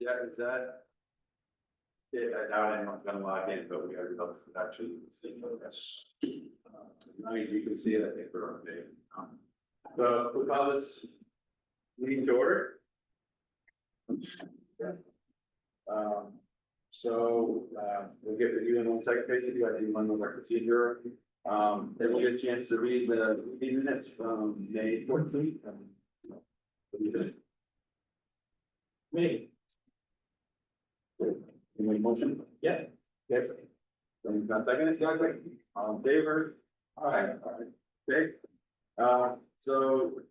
Yeah, is that? Yeah, I doubt anyone's gonna log in, but we are able to actually see that's. I mean, you can see it, I think, we're on day. So we call this meeting to order. We'll get with you in 1 second, basically, I think one of our procedure. Then we'll get a chance to read the meeting minutes from May 14th. What do you think? Me. You make a motion? Yeah. Yes. Then you've got second, it's not great. All in favor? All right. Okay. So.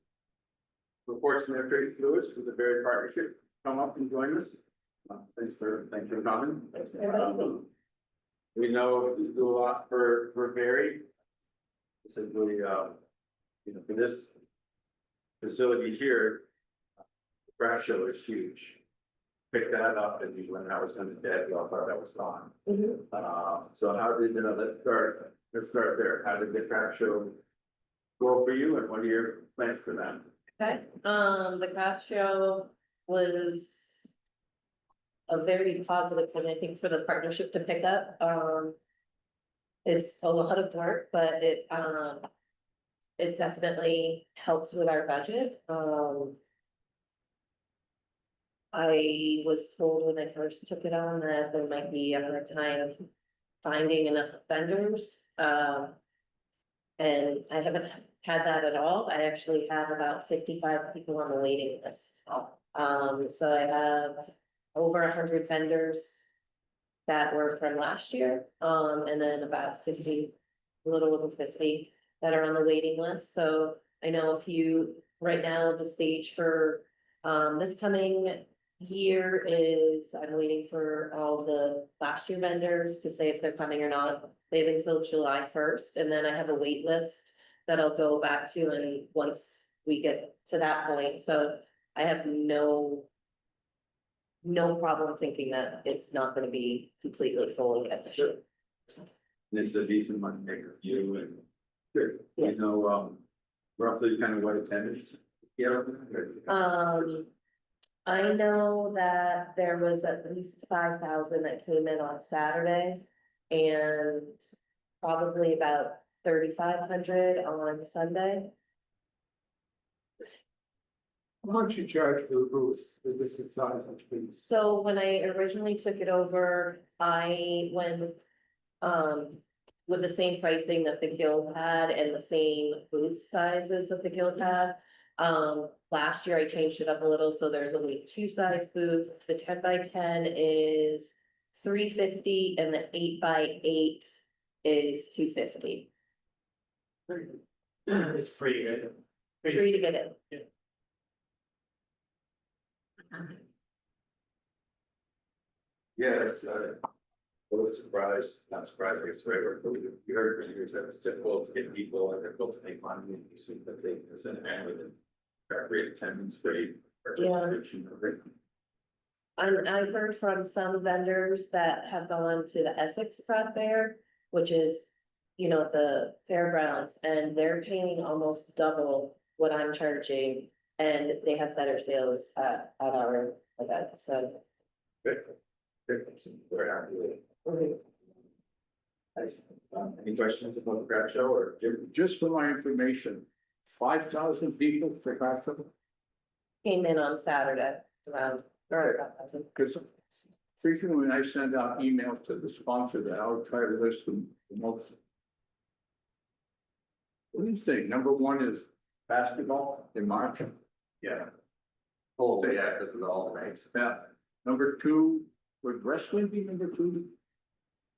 Reports from Tracy Lewis with the Barre Partnership, come up and join us. Thanks for coming. Thanks for having me. We know you do a lot for Barre. Simply, for this facility here, the craft show is huge. Pick that up, and when that was going to dead, we all thought that was gone. So how did let's start there. How did the craft show go for you, and what are your plans for them? Okay, the craft show was a very positive one, I think, for the partnership to pick up. It's a lot of work, but it definitely helps with our budget. I was told when I first took it on that there might be a hard time finding enough vendors. And I haven't had that at all. I actually have about 55 people on the waiting list. So I have over 100 vendors that were from last year, and then about 50, a little over 50 that are on the waiting list. So I know a few right now. The stage for this coming year is I'm waiting for all the last year vendors to say if they're coming or not. They have until July 1st, and then I have a wait list that I'll go back to, and once we get to that point, so I have no problem thinking that it's not going to be completely full yet. Sure. And it's a decent money maker for you, and good. Yes. Roughly kind of what attendance. Yeah. I know that there was at least 5,000 that came in on Saturday, and probably about 3,500 on Sunday. How much you charge for the booth, the different sizes, please? So when I originally took it over, I went with the same pricing that the guild had and the same booth sizes that the guild had. Last year I changed it up a little, so there's only 2 size booths. The 10 by 10 is $350 and the 8 by 8 is $250. It's free, right? Free to get in. Yeah. Yes, I was surprised, not surprised, I guess, right, we heard for years that it's difficult to get people and difficult to make money, and you see that they, it's an annual great attendance, great participation. And I've heard from some vendors that have gone to the Essex Craft Fair, which is, at the fairgrounds, and they're paying almost double what I'm charging, and they have better sales at our event, so. Good. Very happy with it. Nice. Any questions about the craft show or Jim? Just for my information, 5,000 people for craft show? Came in on Saturday, around, or about 1,000. Because frequently when I send out emails to the sponsor, that I'll try to list them the most. What do you think? Number 1 is basketball in March. Yeah. Whole day after with all the nights. Yeah. Number 2, would wrestling be number 2?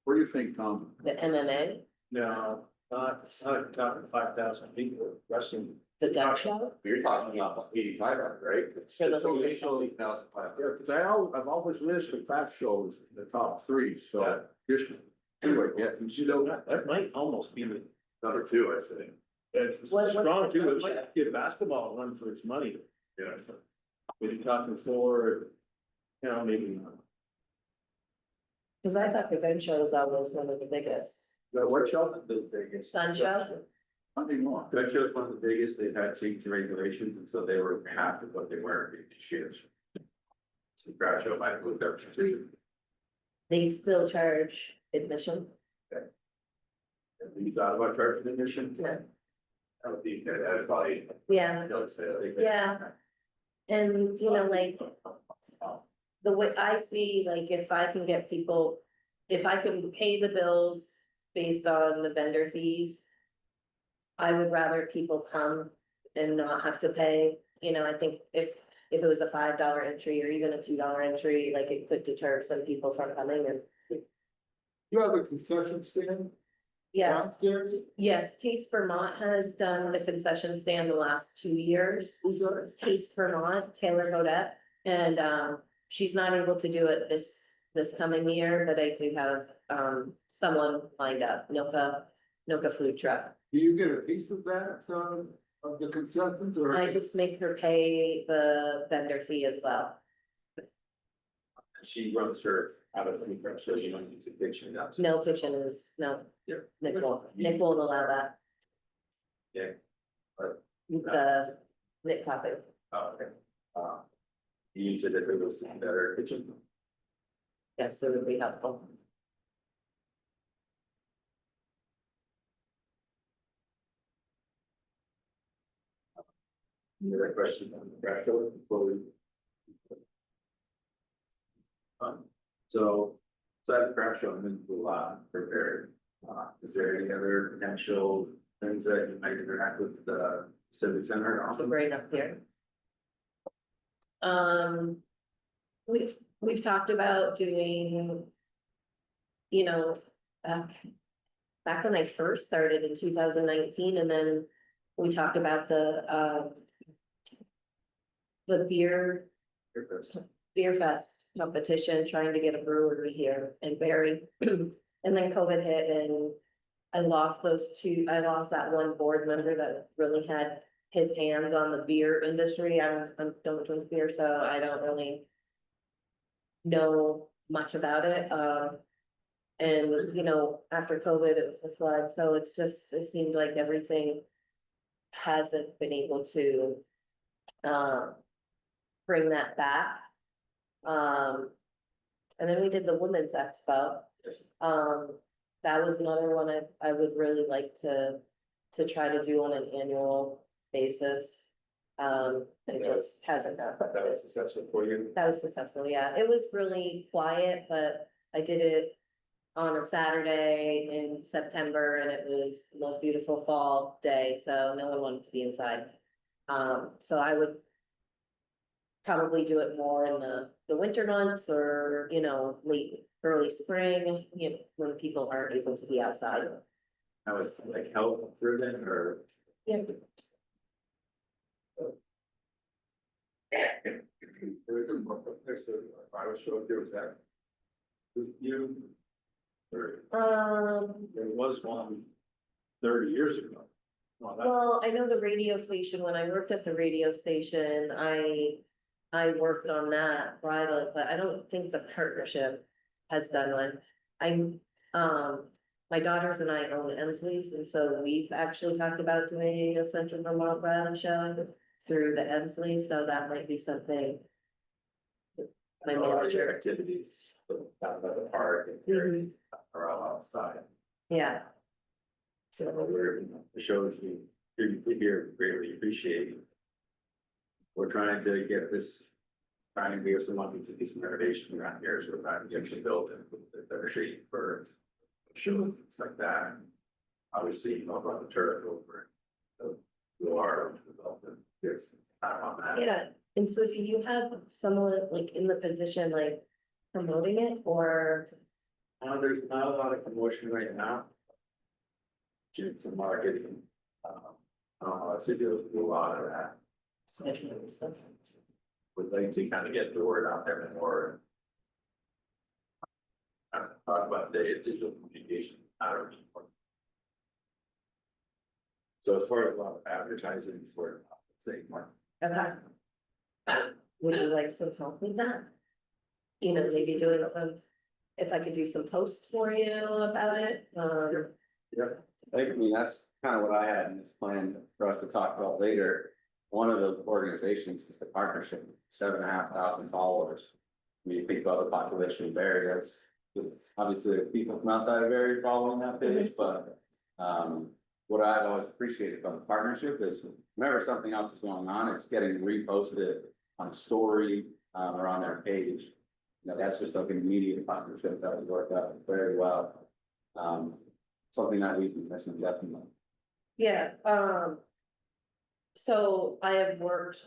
What do you think, Tom? The MMA, No, not talking 5,000 people wrestling. the gun show, You're talking about 8,500, right? For the It's whole only day. 8,500. Yeah, because I've always listed craft shows in the top 3, so Yeah. just do it, yeah. You still, That might almost be the, Number 2, I think. it's What's strong the too, it gun might give basketball a run for its money. Yeah. If you're talking 4, maybe not. because I thought the gun show was always one of the biggest. what show? The biggest. Gun show? Nothing more. Gun show is one of the biggest, they've had changed the regulations, and so they were half of what they were in previous years. the craft show might move up to. They still charge admission. Have you thought about charging admission? Yeah. That would be, that would probably, Yeah, don't say that. yeah. And, you know, like, the way I see, like, if I can get people, if I can pay the bills based on the vendor fees. I would rather people come and not have to pay, you know, I think if it was a $5 entry or even a $2 entry, like it could deter some people from coming and. You have a concession stand Yes, downstairs? yes, Taste Vermont has done the concession stand the last 2 years. Who's that? Taste Vermont, Taylor Godette, and she's not able to do it this coming year, but I do have someone lined up, Noka food truck. Do you get a piece of that, of the concessions or? I just make her pay the vendor fee as well. She runs her out of the food truck, so you don't need to kitchen it up. No kitchen is, no, Yeah. Nick won't allow that. Yeah. But, The Nick topic, oh, okay. You use it if it was in better kitchen. yes, it would be helpful. Any other questions on the craft show before we? So, aside the craft show, I'm going to do a lot prepared. Is there any other potential things that you might interact with the civic center To on? bring up here. We've talked about doing. You know, back when I first started in 2019, and then we talked about the beer fest competition, trying to get a brewery here in Barre. And then COVID hit and I lost that one board member that really had his hands on the beer industry. I don't drink beer, so I don't really know much about it. And, you know, after COVID, it was the flood, so it seemed like everything hasn't been able to bring that back. And then we did the Women's Expo. Yes. That was another one I would really like to try to do on an annual basis. It just hasn't happened. That was successful for you. That was successful, yeah. It was really quiet, but I did it on a Saturday in September and it was the most beautiful fall day, so no one wanted to be inside. So I would probably do it more in the winter months or, you know, early spring, you know, when people aren't able to be outside. That was like health driven or? Yeah. There's a fire show, there was that. You. Or There was one 30 years ago. Well, that- Well, I know the radio station, when I worked at the radio station, I worked on that bridal, but I don't think the partnership has done one. My daughters and I own Emsley's, and so we've actually talked about doing a Central Vermont bridal show through the Emsley, so that might be something. My All your manager, activities, down by the park and Mhm. are all outside. yeah, So we're, the shows you here greatly appreciate. We're trying to get this, trying to give some money to do some renovation around here, so we're trying to get the building with the better shape for. Shows, things like that. Obviously, you know about the turf over. The R development, yes, on that. yeah, and so do you have someone like in the position, like promoting it, or? There's not a lot of promotion right now. Just some marketing. So do a lot of that. Scheduling and stuff? Would like to kind of get the word out there more. Talk about the digital communication, I don't know. So as far as a lot of advertising, it's where, say, more. Okay. Would you like some help with that? You know, maybe doing some, if I could do some posts for you about it, I mean, that's kind of what I had in this plan for us to talk about later. One of the organizations is the partnership, 7,500 followers. when you think about the population of Barre, that's obviously the people from outside of Barre following that page, but. What I've always appreciated from the partnership is whenever something else is going on, it's getting reposted on a story, or on their page. You know, that's just like an immediate partnership that would work out very well. Something that we've been missing definitely. Yeah, so I have worked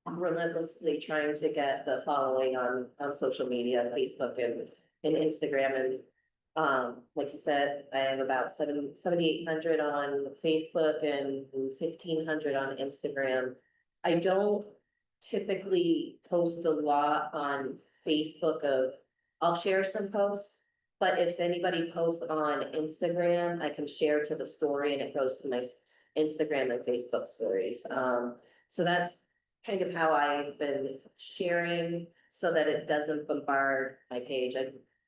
relentlessly trying to get the following on social media, Facebook and Instagram, and like you said, I have about 7,800 on Facebook and 1,500 on Instagram. I don't typically post a lot on Facebook I'll share some posts, but if anybody posts on Instagram, I can share to the story and it goes to my Instagram and Facebook stories. So that's kind of how I've been sharing so that it doesn't bombard my page.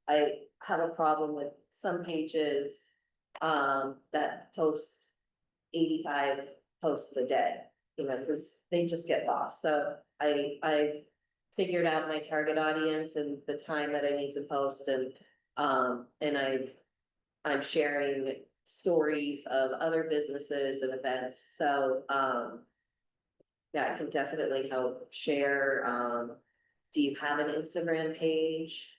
I have a problem with some pages that post 85 posts a day, you know, because they just get lost. So I've figured out my target audience and the time that I need to post, and I'm sharing stories of other businesses and events. So yeah, I can definitely help share. Do you have an Instagram page?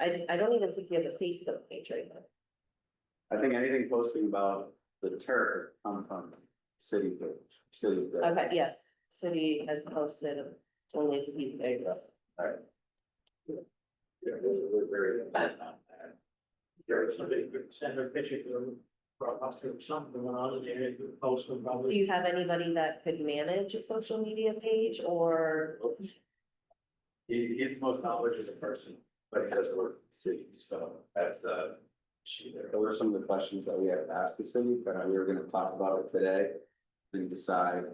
I don't even think we have a Facebook page right now. I think anything posting about the turf come from city page. Okay, yes, city has posted only a few things. Yeah, we're very. Send a picture to them, broadcast or something going on in there, post them Do probably. you have anybody that could manage a social media page, or? He's the most knowledgeable person, but he does work in the city, so that's she there. Those are some of the questions that we have to ask the city, but we were gonna talk about it today. And decide,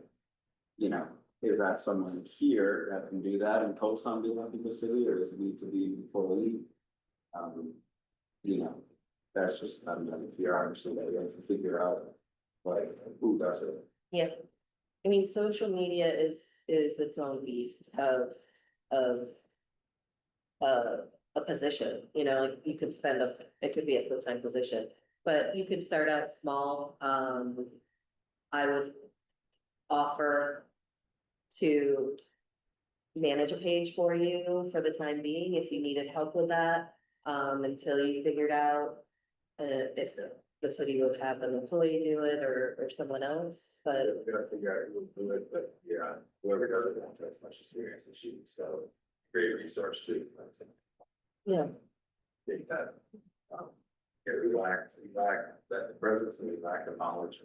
you know, is that someone here that can do that and post on behalf of the city, or does it need to be fully? You know, that's just another PR, obviously, that we have to figure out, like, who does it. Yeah, I mean, social media is its own beast of a position, you know, like you could spend it could be a full-time position, but you could start out small. I would offer to manage a page for you for the time being, if you needed help with that, until you figured out if the city would have an employee do it or someone else, but We gotta figure out who will do it, but yeah, whoever does it won't have as much experience as you, so great resource too. That's it. yeah. Think that, yeah, we lack that presence and we lack the knowledge.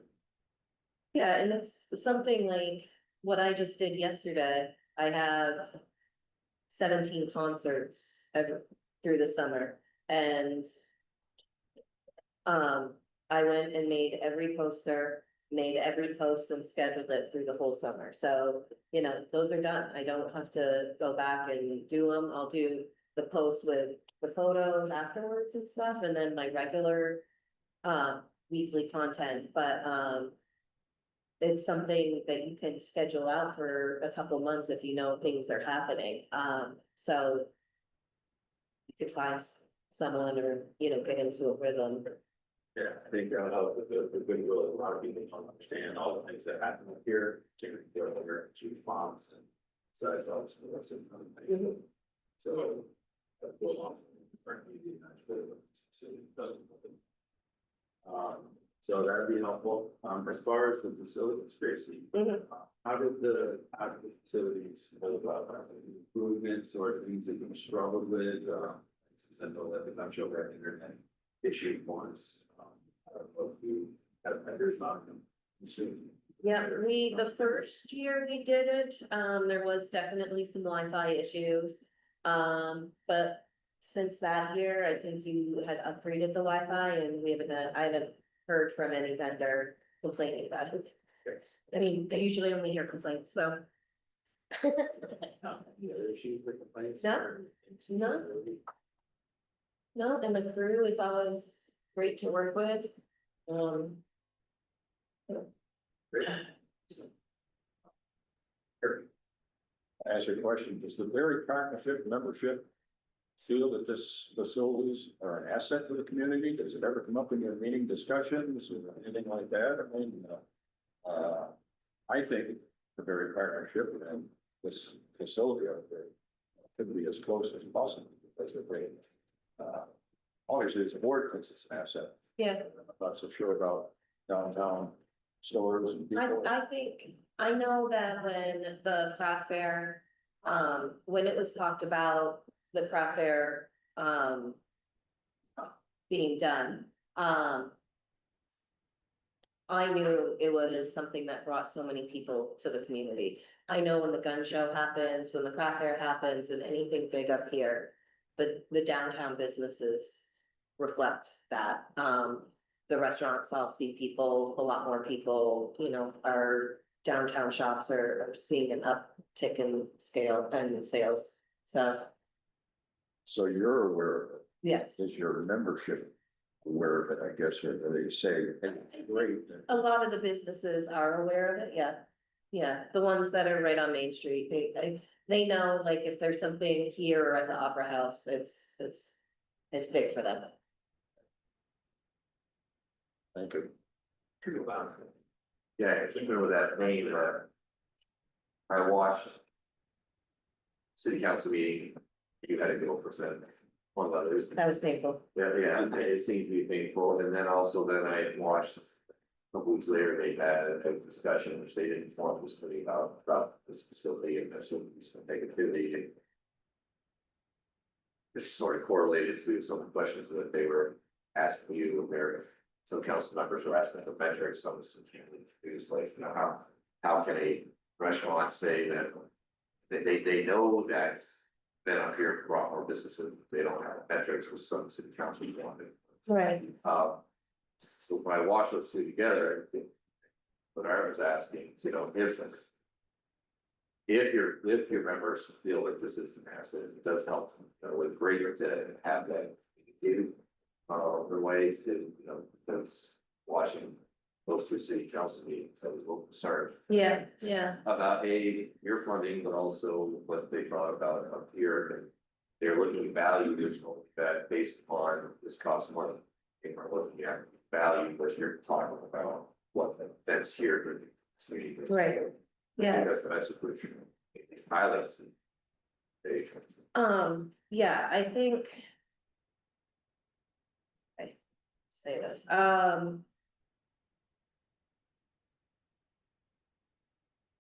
Yeah, and it's something like what I just did yesterday. I have 17 concerts through the summer, and I went and made every poster, made every post and scheduled it through the whole summer. So, you know, those are done. I don't have to go back and do them. I'll do the post with the photos afterwards and stuff, and then my regular weekly content, but it's something that you can schedule out for a couple months if you know things are happening. So you could find someone, or, you know, get into a rhythm. Yeah, I think that'll help with the goodwill of a lot of people to understand all the things that happen up here, particularly their chief fonts and size also, that's in other things. So. That will often. So that'd be helpful, as far as the facilities, Gracie. Mhm. How did the facilities hold up, improvements or things that you struggled with, since I know that the bunch of that internet issue once. I don't know if you had vendors on them. Yeah, the first year we did it, there was definitely some Wi-Fi issues. But since that year, I think you had upgraded the Wi-Fi, and I haven't heard from any vendor complaining about it. I mean, they usually only hear complaints, so. Yeah, issues with complaints? No, or- no. No, and the crew is always great to work with. Great. Ask your question, does the Barre Partnership membership feel that this facilities are an asset to the community? Does it ever come up in your meeting discussions or anything like that? I mean, I think the very partnership and this facility out there could be as close as possible because of the, obviously, the board thinks it's an asset. Yeah, I'm not so sure about downtown stores and people. I think, I know that when the craft fair, when it was talked about the craft fair, being done, I knew it was something that brought so many people to the community. I know when the gun show happens, when the craft fair happens, and anything big up here, the downtown businesses reflect that. The restaurants, I'll see people, a lot more people, you know, our downtown shops are seeing an uptick in scale and sales. So, So you're aware of it. yes, Is your membership aware of it, I guess, or they say, hey, great. a lot of the businesses are aware of it, yeah. Yeah, the ones that are right on Main Street, they know, like, if there's something here or at the Opera House, it's big for them. Thank you. Yeah, keeping with that vein, I watched city council meeting, you had a go percent, one of others. That was painful. Yeah, it seemed to be painful, and then I watched, a couple weeks later, they had a discussion, which they didn't inform this committee about this facility, and there's some negativity. And it's sort of correlated to some of the questions that they were asking you, where some council members were asking for metrics, some can't introduce, like, you know, how can a restaurant say that they know that then up here brought more businesses, they don't have metrics, which some city councils wanted. Right. So when I watched those two together, I think what I was asking, is, you know, if your members feel that this is an asset, it does help, you know, with great to have that. The ways that, you know, those watching those two city council meetings, I was a little concerned Yeah, yeah, about your funding, but also what they thought about up here, and they're looking at value, this that based upon this cost money. They are looking at value, but you're talking about what events here for the community. right, I yeah. think that's the message which these highlights. Yeah, I think. I say this,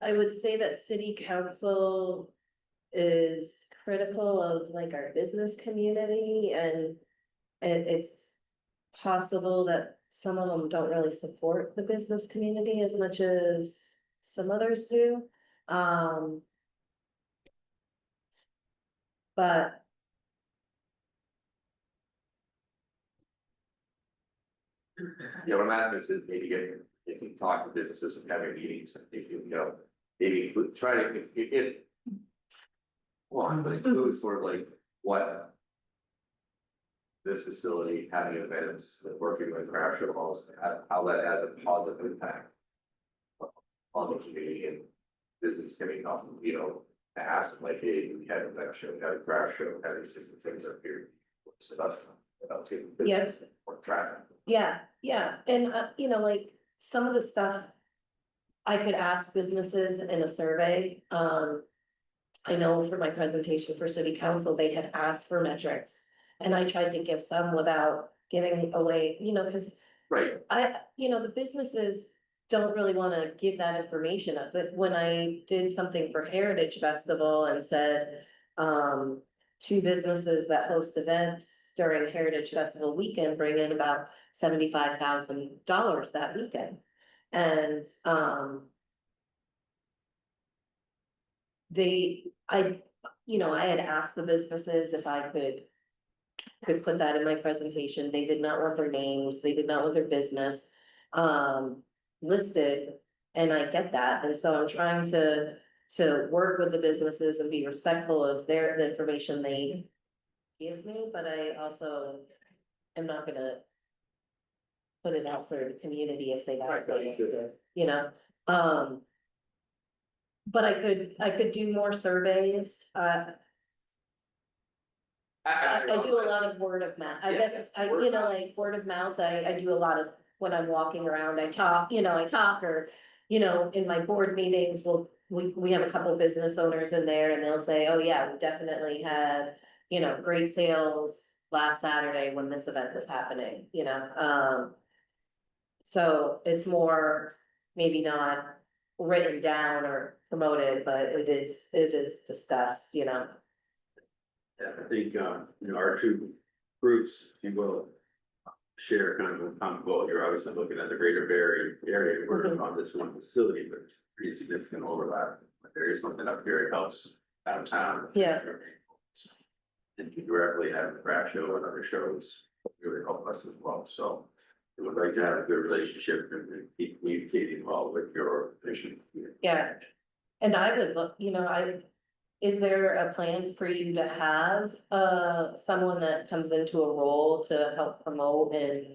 I would say that city council is critical of like our business community and it's possible that some of them don't really support the business community as much as some others do. But Yeah, what I'm asking is maybe if you talk to businesses and having meetings, if you know, maybe include, try to, if. Well, but include sort of like what. This facility having events, working with craft show halls, how that has a positive impact. On the community and business coming off, you know, ask like, hey, we had a craft show, we had a craft show, we had these different things up here. Stuff about taking business or traffic. yeah, and you know, like some of the stuff. I could ask businesses in a survey, I know for my presentation for city council, they had asked for metrics. And I tried to give some without giving away, you know, cause Right, you know, the businesses don't really wanna give that information up, but when I did something for Heritage Festival and said. Two businesses that host events during Heritage Festival weekend bring in about $75,000 that weekend. And, you know, I had asked the businesses if I could put that in my presentation. They did not want their names, they did not want their business listed. And I get that, and so I'm trying to work with the businesses and be respectful of the information they give me, but I also am not gonna put it out for the community if they Right, no, you should. you know, but I could do more surveys, I do a lot of word of mouth, I Yeah, guess, I, word you of know, mouth. like word of mouth, I do a lot of, when I'm walking around, I talk, or. In my board meetings, we have a couple of business owners in there and they'll say, oh yeah, we definitely had, great sales last Saturday when this event was happening, So it's more, maybe not written down or promoted, but it is discussed, Yeah, I think, our two groups, if you will, share kind of a common goal. You're obviously looking at the greater Barre area, working on this one facility, but it's pretty significant overlap. If there is something up here, it helps out of town. Yeah. And you directly have the craft show and other shows really help us as well, so. We would like to have a good relationship and keep communicating well with your mission. yeah. And I would look, is there a plan for you to have, someone that comes into a role to help promote and,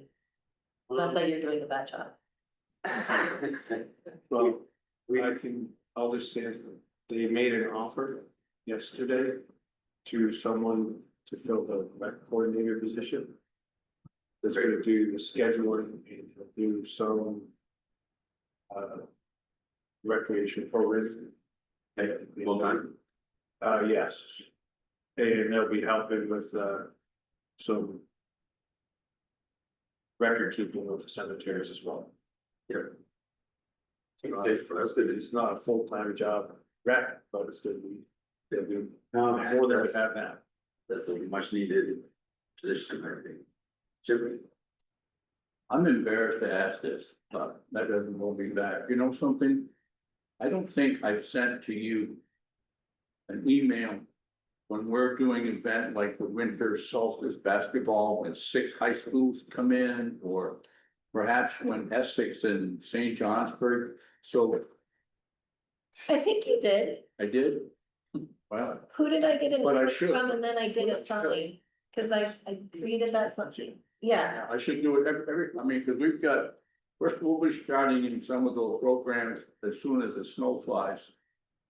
not that you're doing a bad job? Well, I'll just say, they made an offer yesterday to someone to fill the rec coordinator position. That's gonna do the scheduling and do some recreation programming. Full time? Yes. And they'll be helping with some record keeping with the cemeteries as well. Yeah. That's good. It's not a full-time job, rec, but it's gonna be, they'll do No, more than we that's, have now. that's a much needed position, I think. Jimmy? I'm embarrassed to ask this, but that doesn't hold me back. You know something? I don't think I've sent to you an email when we're doing event like the winter solstice basketball, when 6 high schools come in, or perhaps when Essex and St. Johnsburg. So I think you did. I did. Well, Who did I get an But I email should. from and then I did a sign? Cause I created that something, yeah, I should do it I mean, because we'll be starting in some of those programs as soon as the snow flies.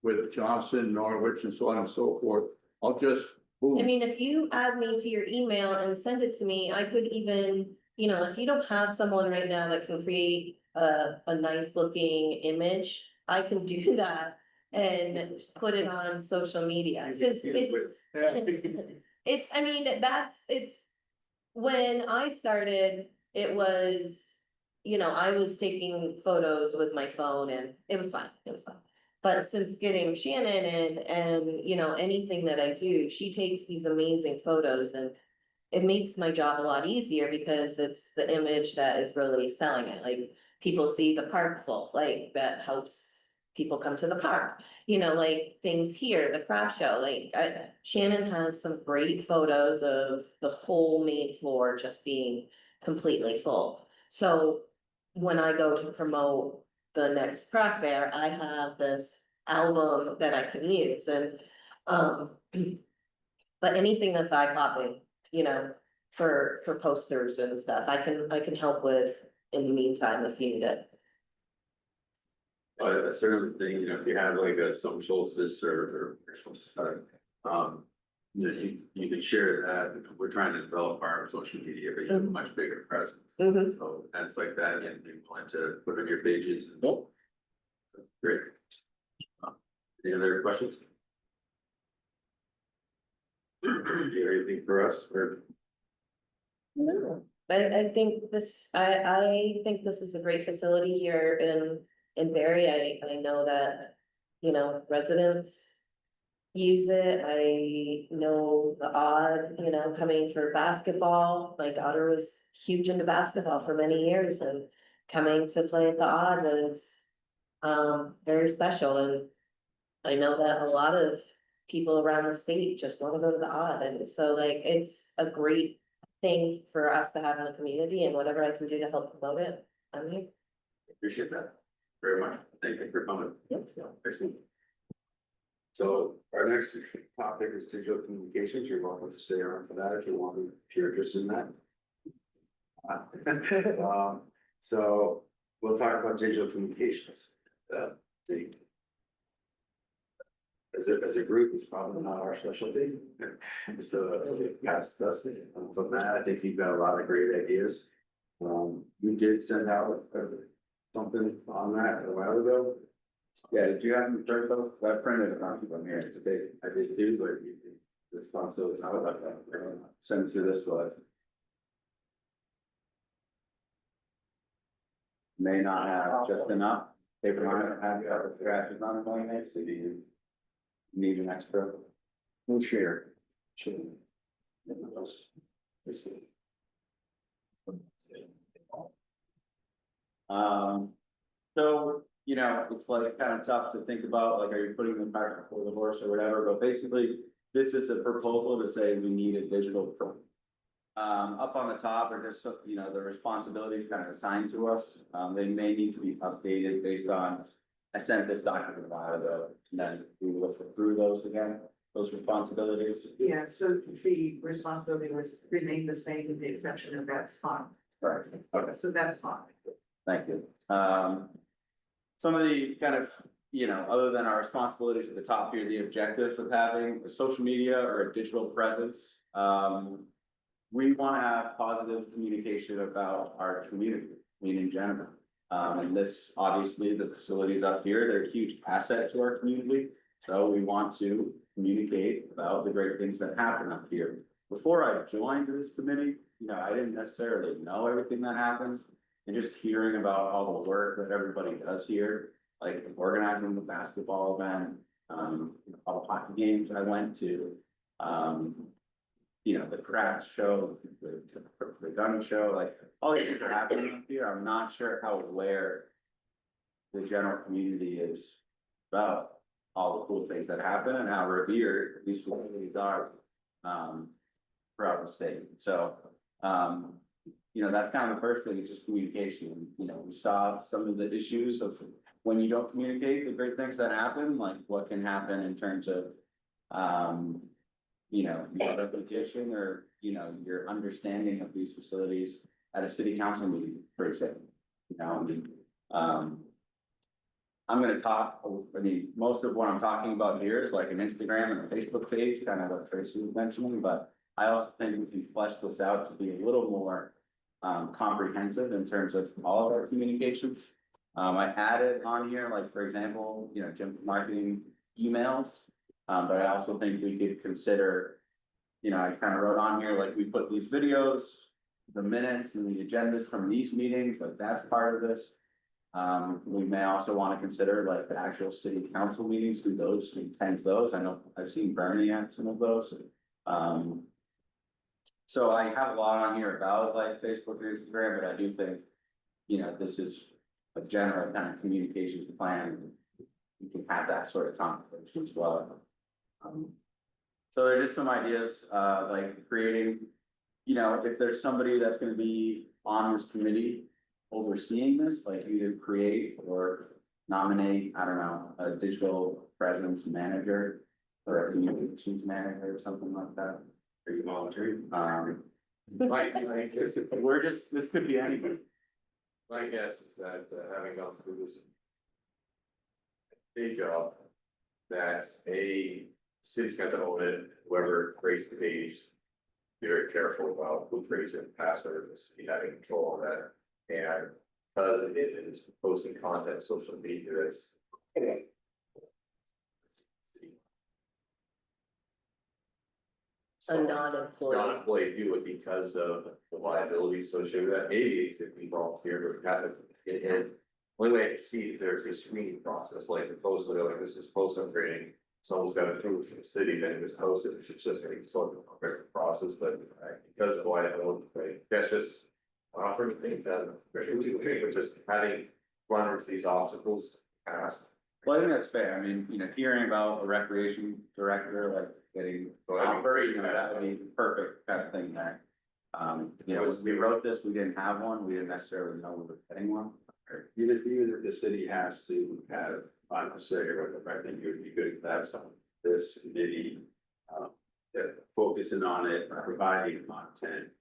With Johnson, Norwich, and so on and so forth. I'll just, I boom, mean, if you add me to your email and send it to me, I could even, if you don't have someone right now that can create a nice looking image, I can do that. And put it on social media, cause it's, I mean, it's. When I started, it was, I was taking photos with my phone and it was fine, But since getting Shannon in and, anything that I do, she takes these amazing photos and. It makes my job a lot easier because it's the image that is really selling it, like, people see the park full, like, that helps. People come to the park, like things here, the craft show, like, Shannon has some great photos of the whole main floor just being completely full. So when I go to promote the next craft fair, I have this album that I can use and, but anything that's eye popping, for posters and stuff, I can help with in the meantime if you need it. But a certain thing, if you have like a summer solstice or solstice, you can share that. We're trying to develop our social media, but you have a much bigger presence. Mhm. So that's like that, and you want to put on your pages. Yep. Great. Any other questions? Do you have anything for us or? No, I think I think this is a great facility here in Barre. I know that, residents use it. I know the odd, coming for basketball. My daughter was huge into basketball for many years and coming to play at the odd was very special. And I know that a lot of people around the state just want to go to the odd. And so like, it's a great thing for us to have in the community and whatever I can do to help promote it. I mean, Appreciate that very much. Thank you for coming. Yep. Excellent. So our next topic is digital communications. You're welcome to stay around for that if you want, if you're interested in that. So we'll talk about digital communications. The as a group, it's probably not our specialty. So that's it. From that, I think you've got a lot of great ideas. We did send out something on that a while ago. Yeah, did you have them first though? I printed a copy from here, it's big. I did too, but this one, so it's not like that. Send it to this one. May not have just enough, paper might have a couple scratches on it, like that, so do you need an extra? We'll share. So, you know, it's like kind of tough to think about, like, are you putting the cart before the horse or whatever, but basically, this is a proposal to say we need a digital print. Up on the top are just, you know, the responsibilities kind of assigned to us, they may need to be updated based on. I sent this document a while ago, and then we will look through those again, those responsibilities. Yeah, so the responsibility was remain the same with the exception of that fund. Right, okay. So that's fine. Thank you. Some of the kind of, you know, other than our responsibilities at the top here, the objectives of having a social media or a digital presence. We want to have positive communication about our community, I mean, in general. And this, obviously, the facilities up here, they're a huge asset to our community. So we want to communicate about the great things that happen up here. Before I joined this committee, you know, I didn't necessarily know everything that happens. And just hearing about all the work that everybody does here, like organizing the basketball event, all the hockey games I went to, you know, the craft show, the gun show, like all these things are happening up here. I'm not sure how aware the general community is about all the cool things that happen and how revered these facilities are, throughout the state. So, you know, that's kind of the first thing, is just communication. You know, we saw some of the issues of when you don't communicate, the great things that happen, like what can happen in terms of, you know, your reputation or, you know, your understanding of these facilities at a city council meeting, for example. You know, I mean, I'm gonna talk, I mean, most of what I'm talking about here is like an Instagram and a Facebook page, kind of what Tracy was mentioning, but I also think we can flesh this out to be a little more comprehensive in terms of all of our communications. I added on here, like, for example, you know, Jim marketing emails. But I also think we could consider, you know, I kind of wrote on here, like, we put these videos, the minutes and the agendas from these meetings, like, that's part of this. We may also want to consider like the actual city council meetings, who attends those. I know I've seen Bernie at some of those. So I have a lot on here about like Facebook or Instagram, but I do think, you know, this is a general kind of communications plan. You can have that sort of conversation as well. So there are just some ideas, like creating, you know, if there's somebody that's gonna be on this committee overseeing this, like either create or nominate, I don't know, a digital presence manager or a communications manager or something like that. Are you volunteering? My guess, This could be anybody. my guess is that having gone through this day job, that's city's got to own it, whoever creates the page. Be very careful about who creates it, password, the city having control of that. And because it is posting content, social media, that's. A non-employee. Non-employee do it because of the liability associated with that, maybe if we volunteer, but we have to get in. Only way I can see if there's a screening process, like the post, like this is post on training. Someone's got to approve from the city, then it was posted, it's just a sort of a process, but because of liability, that's just. Offer to think that, but just having run into these obstacles past. Well, I think that's fair. I mean, you know, hearing about a recreation director, like getting offered, you know, that would be the perfect kind of thing there. You know, we wrote this, we didn't have one, we didn't necessarily know we were getting one. Even if the city has to have, I'm not saying, I think it would be good to have some of this committee. That focusing on it, providing content.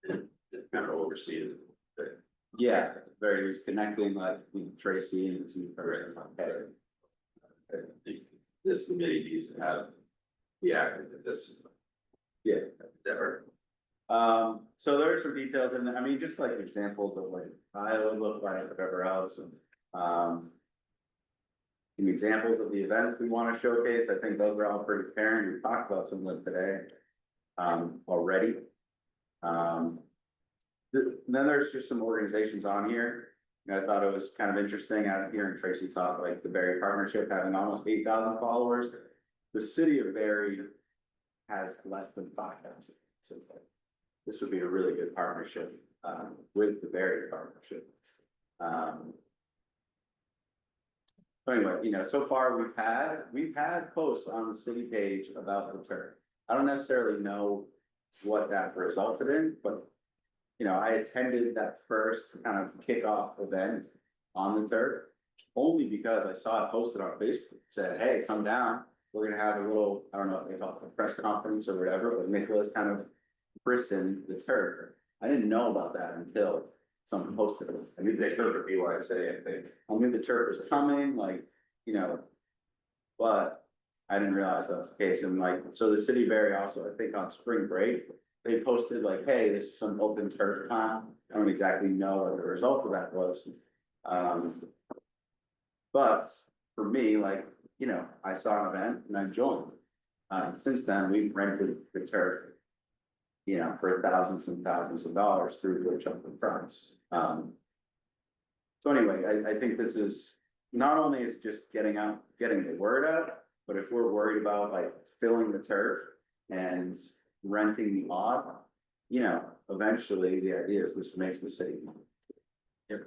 And kind of overseeing it. Yeah, very least connecting like with Tracy and the person. this committee needs to have, be active in this. Yeah, endeavor. So there are some details in there, I mean, just like examples of like, I would look like whatever else, and, some examples of the events we wanna showcase, I think those are all pretty apparent, we talked about some of them today. Already. Then there's just some organizations on here, and I thought it was kind of interesting out here in Tracy talk, like the Barre Partnership having almost 8,000 followers. The city of Barre has less than 5,000, so it's like, this would be a really good partnership, with the Barre Partnership. So anyway, you know, so far we've had posts on the city page about the turf. I don't necessarily know what that resulted in, but, you know, I attended that first kind of kickoff event on the turf. Only because I saw it posted on Facebook, said, hey, come down, we're gonna have a little, I don't know if they call it a press conference or whatever, but Nicholas kind of christened the turf. I didn't know about that until someone posted it. I mean, they could for BYSA, I think. I knew the turf was coming, like, you know, but I didn't realize that was the case. And like, so the city of Barre also, I think on spring break, they posted like, hey, this is some open turf time. I don't exactly know what the result of that was. But for me, like, you know, I saw an event and I joined. Since then, we've rented the turf, you know, for thousands and thousands of dollars through the jumping price. So anyway, I think this is, not only is just getting the word out, but if we're worried about like filling the turf and renting the lot, you know, eventually the idea is this makes the city. And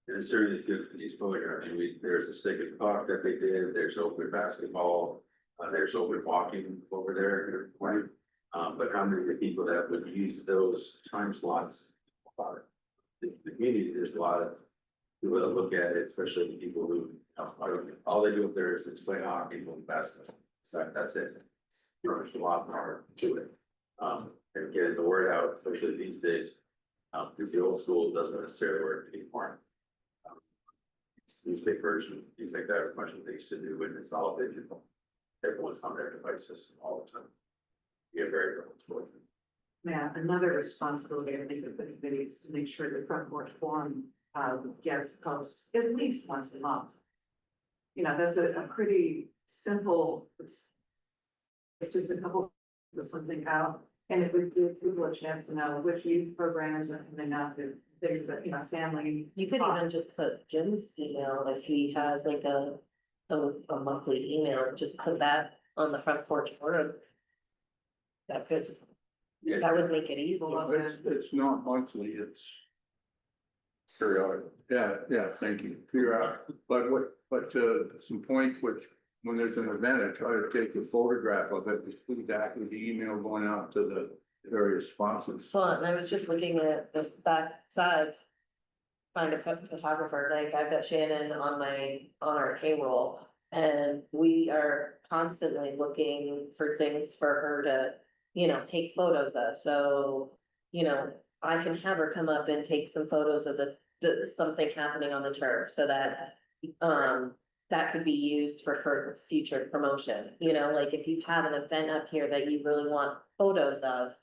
it certainly is good for the exposure. I mean, there's a stick and puck that they did, there's open basketball, there's open walking over there every morning. But how many of the people that would use those time slots? The community, there's a lot of people that look at it, especially the people who, all they do up there is play hockey and basketball. So that's it. There's a lot more to it. And getting the word out, especially these days, because the old school doesn't necessarily work anymore. Newspapers and things like that are much of they used to do when it's all digital. Everyone's on their devices all the time. Yeah, very important. Yeah, another responsibility, I think, of the committee is to make sure the front porch forum gets posts at least once a month. You know, that's a pretty simple, it's just a couple of something out, and it would give people a chance to know which youth programs are coming up, and things that, you know, family. You could even just put Jim's email if he has like a monthly email, just put that on the front porch forum. That could, Yeah. that would make it easy. It's not monthly, it's periodic. Yeah, thank you. Periodic. But to some point, which when there's an event, I try to take a photograph of it, just put that with the email going out to the various sponsors. Well, and I was just looking at this back side. Find a photographer, like I've got Shannon on our payroll, and we are constantly looking for things for her to, you know, take photos of, so, you know, I can have her come up and take some photos of the something happening on the turf, so that, that could be used for future promotion, you know, like if you have an event up here that you really want photos of,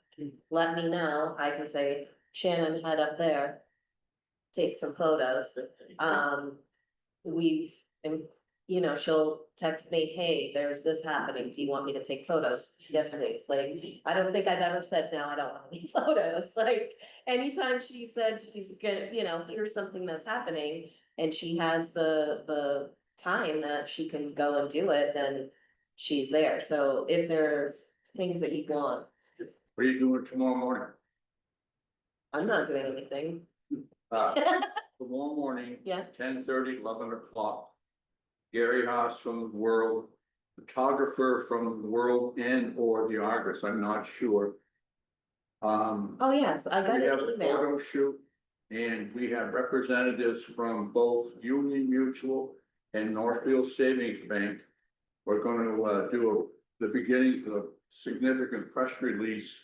let me know, I can say, Shannon, head up there, take some photos. We've, and, you know, she'll text me, hey, there's this happening, do you want me to take photos? Yes, please. Like, I don't think I've ever said, no, I don't want any photos. Like, anytime she said she's gonna, you know, here's something that's happening, and she has the time that she can go and do it, then she's there. So if there's things that you want, What are you doing tomorrow morning? I'm not doing anything. Tomorrow morning. Yeah. 10:30, 11 o'clock. Gary Haas from the World, photographer from the World and or the Argus, I'm not sure. Oh, yes, I got We have an a email. photo shoot, and we have representatives from both Union Mutual and Northfield Savings Bank. We're going to do the beginning of a significant press release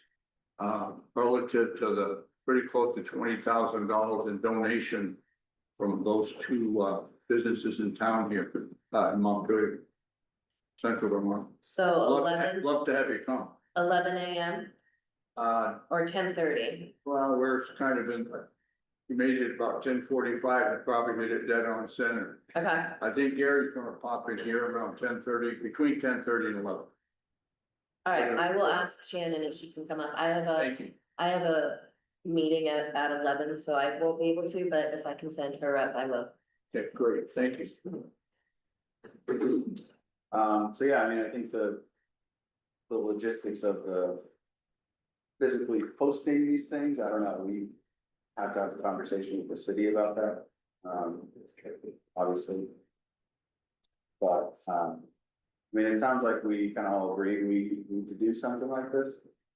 relative to the pretty close to $20,000 in donation from those two businesses in town here in Montpelier. Central Vermont. So Love to have you come. 11 a.m. or 10:30. Well, we're kind of in, we made it about 10:45 and probably hit it dead on center. Okay, I think Gary's gonna pop in here around 10:30, between 10:30 and 11. all right, I will ask Shannon if she can come up. Thank you. I have a meeting at 11, so I won't be able to, but if I can send her up, I will. Okay, great, thank you. So yeah, I mean, I think the logistics of the physically posting these things, I don't know, we have to have a conversation with the city about that, obviously. But, I mean, it sounds like we kind of all agree we need to do something like this.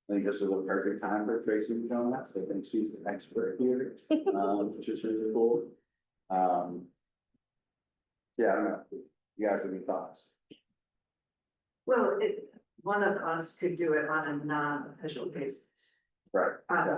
I think this is a perfect time for Tracy to join us. I think she's the expert here, which is really cool. Yeah, I don't know. You guys have any thoughts? Well, one of us could do it on a non-official basis. Right.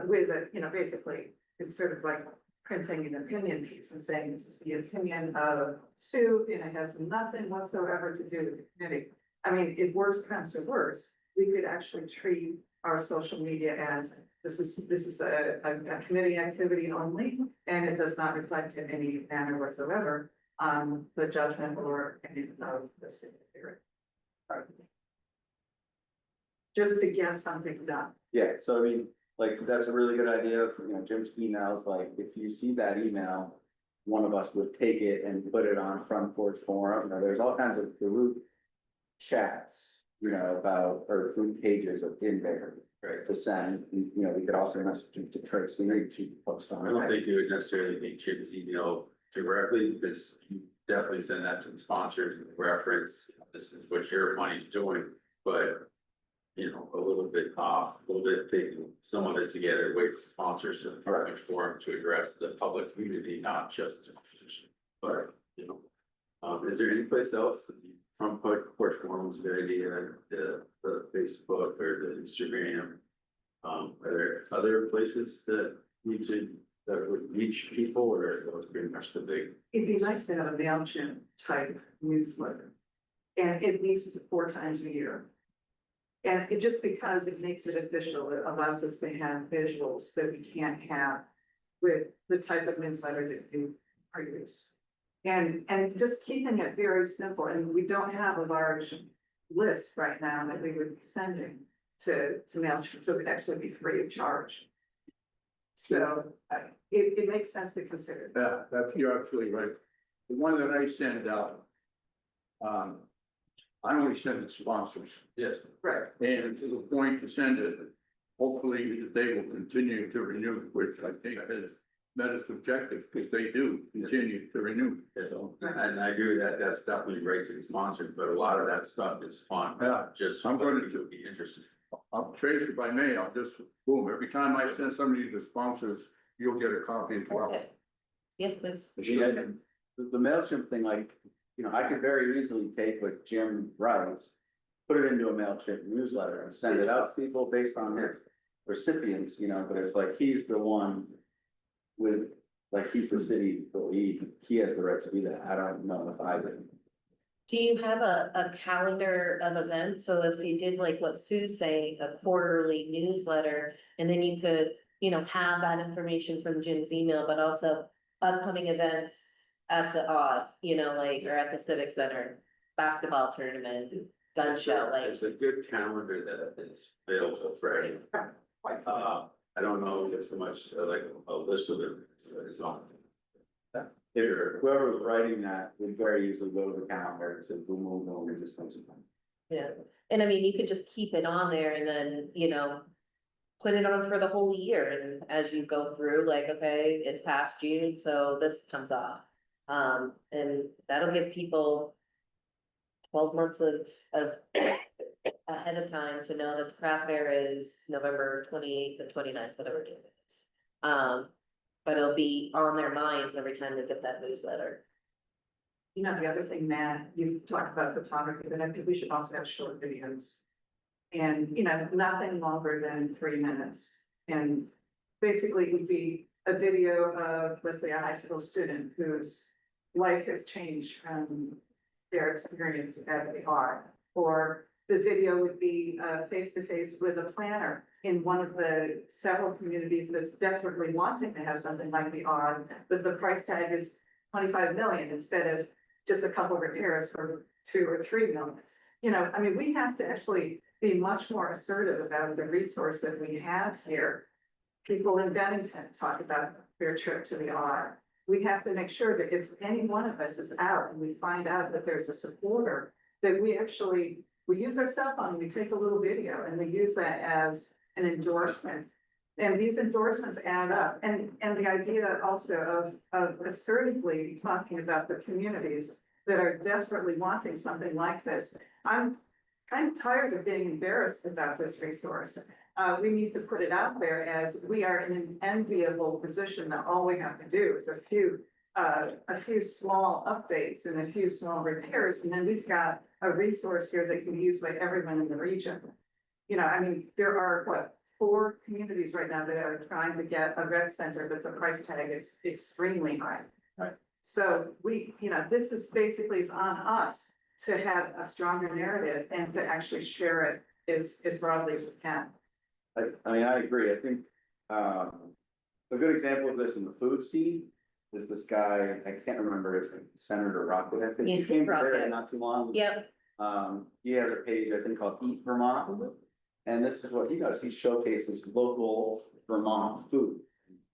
With a, basically, it's sort of like printing an opinion piece and saying this is the opinion of Sue, and it has nothing whatsoever to do with the committee. I mean, if worse comes to worse, we could actually treat our social media as this is a committee activity only, and it does not reflect in any manner whatsoever on the judgment or any of the city. Just to get something done. Yeah, so I mean, like, that's a really good idea, Jim's emails, like, if you see that email, one of us would take it and put it on Front Porch Forum, there's all kinds of group chats, about, or group pages in there, right, to send, we could also message them to Tracy, she could post on I it. don't think you would necessarily need Jim's email directly, because you definitely send that to the sponsors and reference, this is what your money's doing, but. A little bit off, a little bit taking some of it together, wait for sponsors to the front forum to address the public community, not just the opposition. But, is there any place else, from Porch Forum's good idea, the Facebook or the Instagram? Are there other places that would reach people, or are those pretty much the big? It'd be nice to have a MailChimp type newsletter. And at least 4 times a year. And it just because it makes it official, it allows us to have visuals that we can't have with the type of newsletter that you produce. And just keeping it very simple, and we don't have a large list right now that we would be sending to MailChimp, so it would actually be free of charge. So it makes sense to consider. Yeah, you're absolutely right. The one that I send out, I only send it to sponsors. Yes. Right. And to the point to send it, hopefully they will continue to renew, which I think has met its objective, because they do continue to renew. And I agree with that, that's definitely great to be sponsored, but a lot of that stuff is fun. Yeah. Just, I'm going to be interested. I'll trace it by mail, just boom, every time I send somebody to sponsors, you'll get a copy as well. Okay. Yes, please. The MailChimp thing, like, I could very easily take what Jim writes, put it into a MailChimp newsletter and send it out to people based on their recipients, but it's like, he's the one with, like, he's the city employee, he has the right to do that. I don't know if I would. Do you have a calendar of events? So if you did like what Sue's saying, a quarterly newsletter, and then you could, have that information from Jim's email, but also upcoming events at the odd, or at the Civic Center, basketball tournament, gun show, like. There's a good calendar that is available for any. I don't know if it's so much like a list of it, it's on. If whoever's writing that would very easily go to the calendar and say, boom, boom, boom, and just things. Yeah, and I mean, you could just keep it on there and then, put it on for the whole year, and as you go through, like, okay, it's past June, so this comes off. And that'll give people 12 months of ahead of time to know that the craft fair is November 28th and 29th, whatever it is. But it'll be on their minds every time they get that newsletter. The other thing, Matt, you've talked about photography, but I think we should also have short videos. And, nothing longer than 3 minutes. And basically it would be a video of, let's say, a high school student whose life has changed from their experience at the art. Or the video would be face to face with a planner in one of the several communities that's desperately wanting to have something like the odd, but the price tag is 25 million instead of just a couple repairs for 2 or 3 million. You know, I mean, we have to actually be much more assertive about the resource that we have here. People in Bennington talk about their trip to the R. We have to make sure that if any one of us is out and we find out that there's a supporter, that we actually, we use our cell phone, we take a little video and we use that as an endorsement. And these endorsements add up. And the idea also of assertively talking about the communities that are desperately wanting something like this. I'm kind of tired of being embarrassed about this resource. We need to put it out there as we are in an enviable position that all we have to do is a few small updates and a few small repairs, and then we've got a resource here that can be used by everyone in the region. You know, I mean, there are what, 4 communities right now that are trying to get a rec center, but the price tag is extremely high. Right. So we, you know, this is basically is on us to have a stronger narrative and to actually share it as broadly as we can. I mean, I agree. I think, a good example of this in the food scene is this guy, I can't remember, it's like Senator Rocket, I think. He Yeah, came to Barre Rocket. not too long. Yep. He has a page, I think, called Eat Vermont. And this is what he does. He showcases local Vermont food,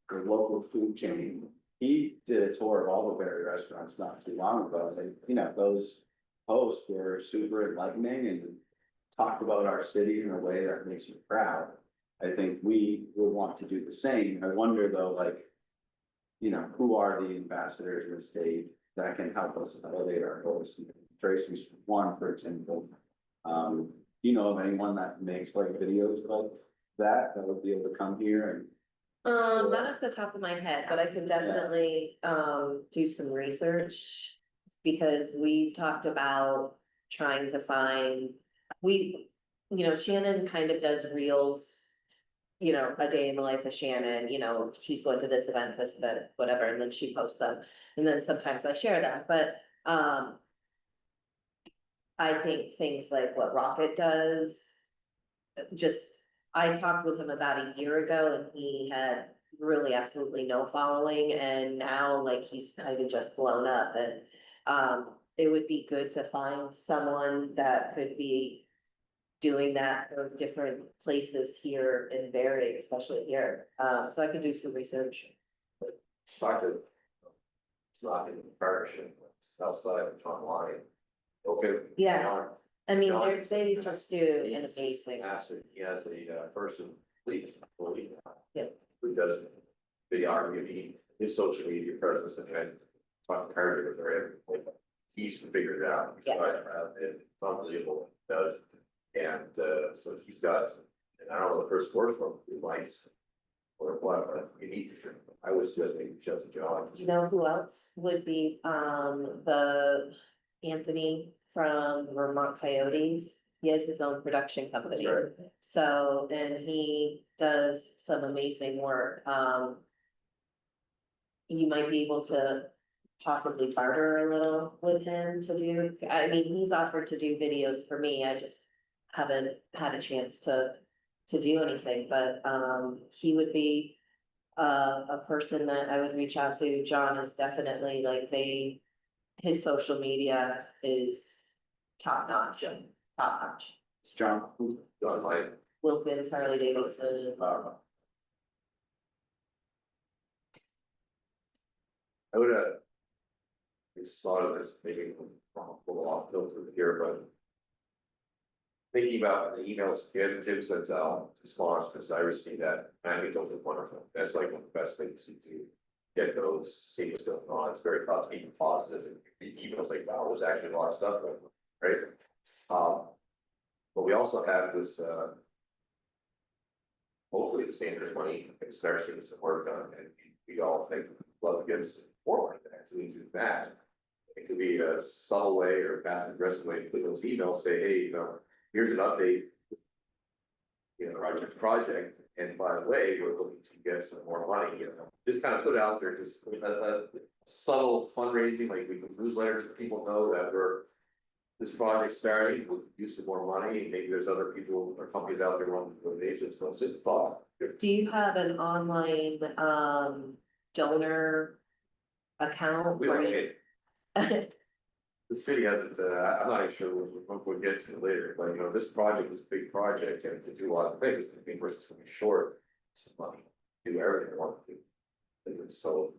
the local food chain. He did a tour of all the Barre restaurants not too long ago. And, you know, those posts were super enlightening and talked about our city in a way that makes you proud. I think we would want to do the same. I wonder though, like, you know, who are the ambassadors in the state that can help us elevate our voice? Tracy's one, for example. You know of anyone that makes like videos like that would be able to come here and? Not off the top of my head, but I could definitely, do some research. Because we've talked about trying to find, you know, Shannon kind of does reels. You know, a day in the life of Shannon, you know, she's going to this event, whatever, and then she posts them. And then sometimes I share them, but, I think things like what Rocket does, I talked with him about a year ago and he had really absolutely no following, and now like he's kind of just blown up, and it would be good to find someone that could be doing that for different places here in Barre, especially here. So I could do some research. Talk to. It's not in partnership, it's outside of online. Okay. Yeah. John- I mean, John- they just do an he's amazing. master. He has a person, please, Yeah. who does videography, his social media presence, and then talk target with everything. He's figured it out. He's Yeah. got it out, and it's unbelievable what he does. And so he's got, and I don't know the first course from who likes or what, but you need to, I was just maybe just a job. You know who else would be, the Anthony from Vermont Coyotes? He has his own production company. That's So, and he does some amazing work. You might be able to possibly barter a little with him to do, I mean, he's offered to do videos for me. I just haven't had a chance to do anything, but, he would be a person that I would reach out to. John is definitely like his social media is top notch. It's John. Online. Wilkins, Harley Davidson. I would, I just thought of this, maybe a little off kilter here, but. Thinking about the emails Jim sends out to sponsors, I received that, and I think those are wonderful, that's like one of the best things to do. Get those, see what's going on, it's very positive, and the emails like, wow, there's actually a lot of stuff, going on, right? But we also have this, hopefully the Sanders money, can start seeing some work done, and we all think, love to get some more like that, so we do that. It could be a subtle way or passive aggressive way to put those emails, say, hey, you know, here's an update. You know, project, and by the way, we're looking to get some more money, you know, just kind of put it out there, just a subtle fundraising, like we can newsletters, so people know that we're. this project starting, with use of more money, maybe there's other people or companies out there wanting donations, so it's just a thought. Do you have an online, donor account? We where don't you- pay. The city hasn't, I'm not even sure we'll get to it later, but you know, this project is a big project and to do a lot of things, I think we're just gonna be short some money, do everything we want to do. And so,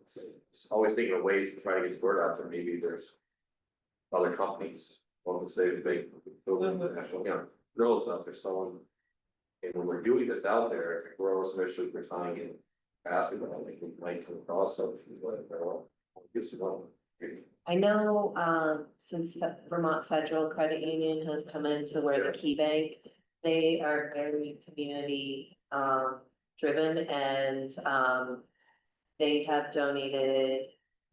it's always thinking of ways to try to get the word out there, maybe there's other companies, one would say the big, national, you know, girls out there selling. And when we're doing this out there, girls, especially for tying in basketball, like we might come across something like, well, give some money. I know, since Vermont Federal Credit Union has come into where the Key Bank, they are very community, driven and, they have donated.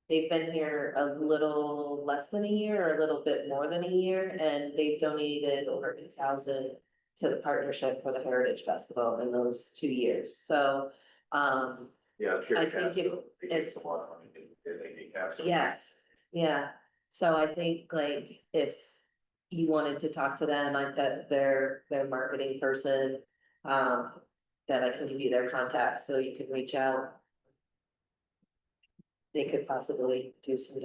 They've been here a little less than a year or a little bit more than a year, and they've donated over 8,000 to the partnership for the Heritage Festival in those 2 years, so, Yeah, I'm sure. I think It's a lot of money, they can cast. yes, yeah. So I think like if you wanted to talk to them, I've got their marketing person, that I can give you their contact, so you can reach out. They could possibly do some.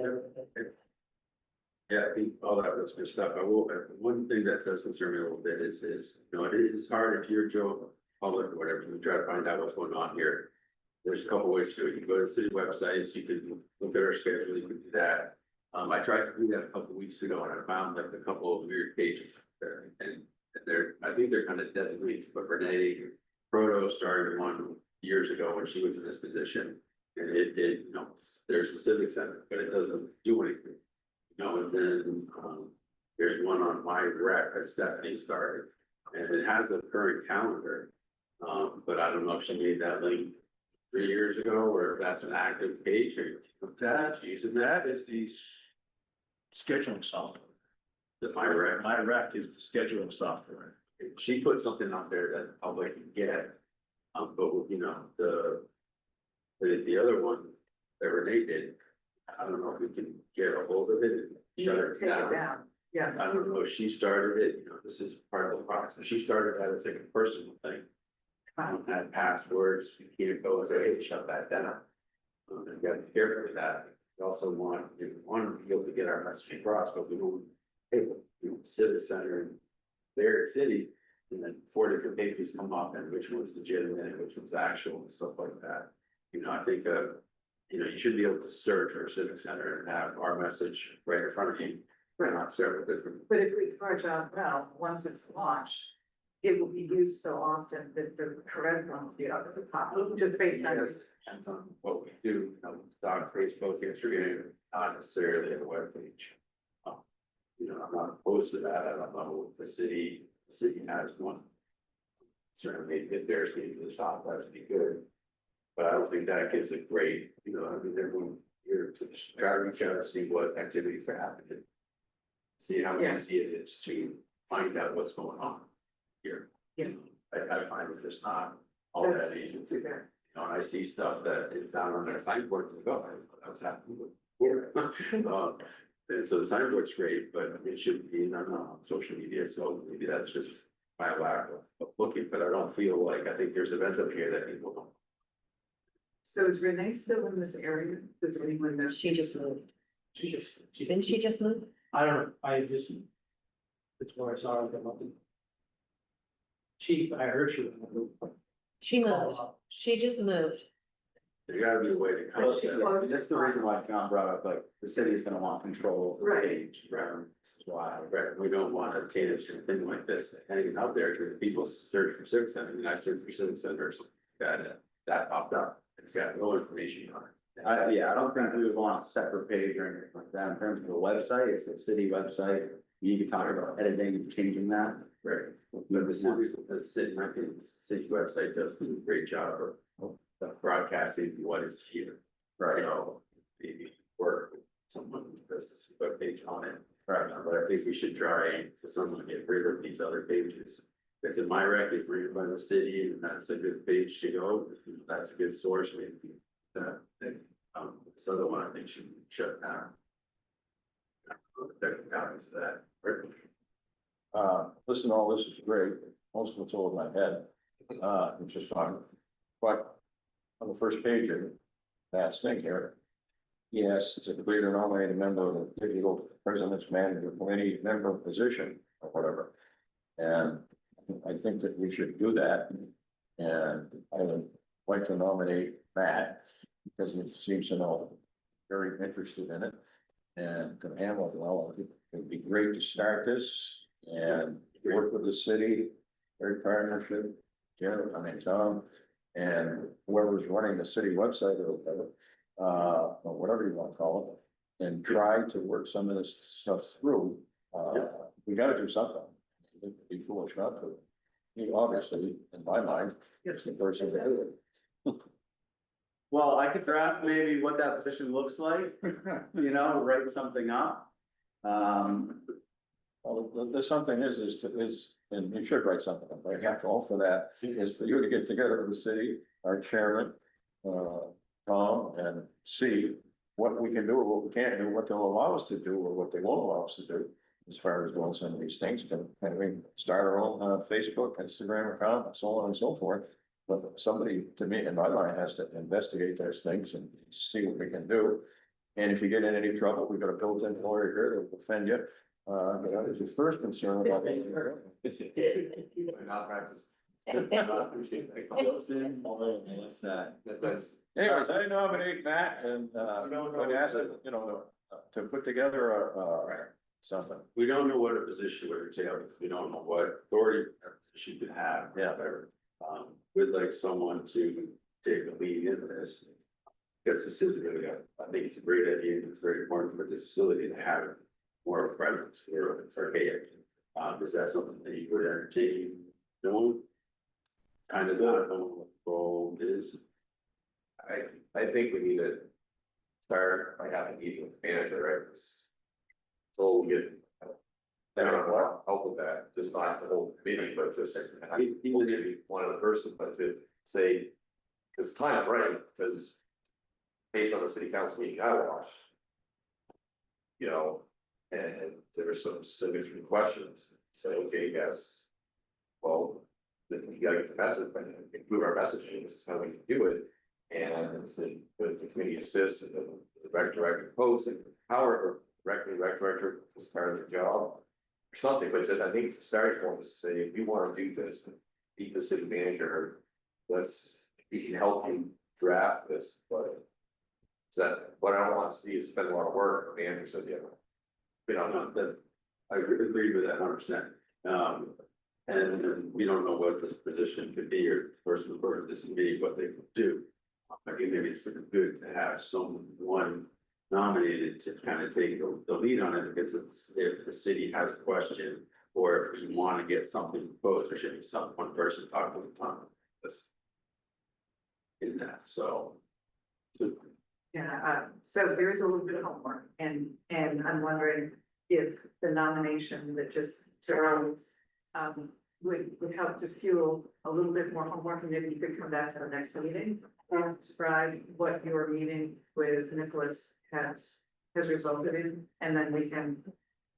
Yeah, I think all that was good stuff. I will, one thing that does concern me a little bit is, you know, it is hard if you're Joe Public or whatever, you try to find out what's going on here. There's a couple ways to do it. You can go to the city websites, you can look at our schedule, you can do that. I tried to do that a couple weeks ago and I found like a couple of weird pages there and they're, I think they're kind of dead weight, but Renee Proto started one years ago when she was in this position. And it, you know, there's a civic center, but it doesn't do anything. You know, and then, there's one on my rec that Stephanie started, and it has a current calendar. But I don't know if she made that link 3 years ago, or if that's an active page, or that, using that That is the scheduling software. my rec. My rec is the scheduling software. She put something out there that the public can get. But you know, the other one that Renee did, I don't know if we can get a hold of it and shut it Take it down. down, yeah. I don't know if she started it, you know, this is part of the process. She started that as like a personal thing. Had passwords, you can't go and say, hey, shut that down. You gotta be careful with that. We also want to be able to get our message across, but we don't, hey, you know, civic center in their city. And then 4 different pages come up and which one's legitimate and which one's actual and stuff like that. You know, I think, you know, you should be able to search for a civic center and have our message right in front of you. Not several different. But if we charge out now, once it's launched, it will be used so often that the correct one will be up at the top, just based on Yes, depends on what we do, you know, on Facebook, Instagram, not necessarily a web page. You know, I'm not opposed to that, I don't know if the city has one. Certainly, if there's maybe the top, that would be good. But I don't think that gives a great, you know, I mean, everyone here to just try to reach out and see what activities are happening. See how Yeah. easy it is to find out what's going on here. Yeah. I find it just not all that That's easy to, too you bad. know, and I see stuff that is down on their signboard to go, I was happening before. And so the signboard's great, but it should be on social media, so maybe that's just my lack of looking, but I don't feel like, I think there's events up here that people don't. So is Renee still in this area? Does anyone know? She just moved. She Didn't she just move? I don't know, I just. It's where I saw her come up. I heard she. She moved. She just moved. There gotta be a way to come. That's the reason why John brought up, like, the city is gonna want control of the Right. page, right? That's why. Right, we don't want a teenage thing like this hanging out there, because people search for civic center, and I search for civic centers, that popped up, it's got no information on it. Yeah, I don't think we would want a separate page or anything like that in terms of the website, it's the city website, you can talk about editing and changing that. Right, but the city, I think the city website does do a great job of broadcasting what is here. Right. So maybe work with someone who does a web page on it. Right. But I think we should try to someone get rid of these other pages. If the my rec is written by the city and that's a good page to go, that's a good source, maybe. This other one I think should be shut down. Technicalities of that, Listen, all this is great, most of it's over my head, which is fine. But on the first page of that thing here, yes, it's a clear to nominate a member of the digital president's manager committee member position or whatever. And I think that we should do that. And I would like to nominate Matt because he seems to know, very interested in it and can handle it well. I think it'd be great to start this and work with the city, very partnership, Tom, and whoever's running the city website or whatever, or whatever you want to call it, and try to work some of this stuff through. We gotta do something. It'd be foolish not to. He obviously, in my mind, is the person to do it. Well, I could draft maybe what that position looks like, you know, write something up. Well, there's something and you should write something, up. I have to offer that, is for you to get together with the city, our chairman, Tom, and see what we can do or what we can't do, what they'll allow us to do or what they won't allow us to do. As far as doing some of these things, can we start our own Facebook, Instagram account, and so on and so forth. But somebody, to me, in my mind, has to investigate those things and see what we can do. And if you get in any trouble, we've got a built-in lawyer here to defend you. That is your first concern about it. Not practice. That's, Anyways, I nominate Matt and, I'd ask him, you know, to put together something. We don't know what a position would entail, because we don't know what authority she could have. Yeah. We'd like someone to take the lead in this. Because this is really, I think it's a great idea, it's very important for this facility to have more of a presence for Archaic. Is that something that you would entertain doing? Kind of not knowing what the role is. I think we need to start by having a meeting with the manager, right? So we get. I don't know, help with that, just not the whole committee, but just, I mean, even if one other person, but to say, because time's right, because. Based on the city council meeting I watched. You know, and there were some significant questions, say, okay, yes. Well, then we gotta get the message, and improve our messaging, this is how we can do it. And so the committee assists, and the rec director posts, and however, rec director is part of their job. Or something, but just, I think the starting point is to say, if you wanna do this, be the city manager, we can help you draft this, but. That, what I don't want to see is spend a lot of work, the manager says, yeah. You know, that, I agree with that 100%. And we don't know what this position could be, or the person for this would be, what they could do. I think maybe it's good to have someone nominated to kind of take the lead on it, because if the city has a question, or if you want to get something proposed, there should be one person talking to Tom. This. In that, so. Yeah, so there is a little bit of homework, and I'm wondering if the nomination that just arose would help to fuel a little bit more homework, and maybe you could come back to the next meeting and describe what your meeting with Nicholas has resulted in, and then we can.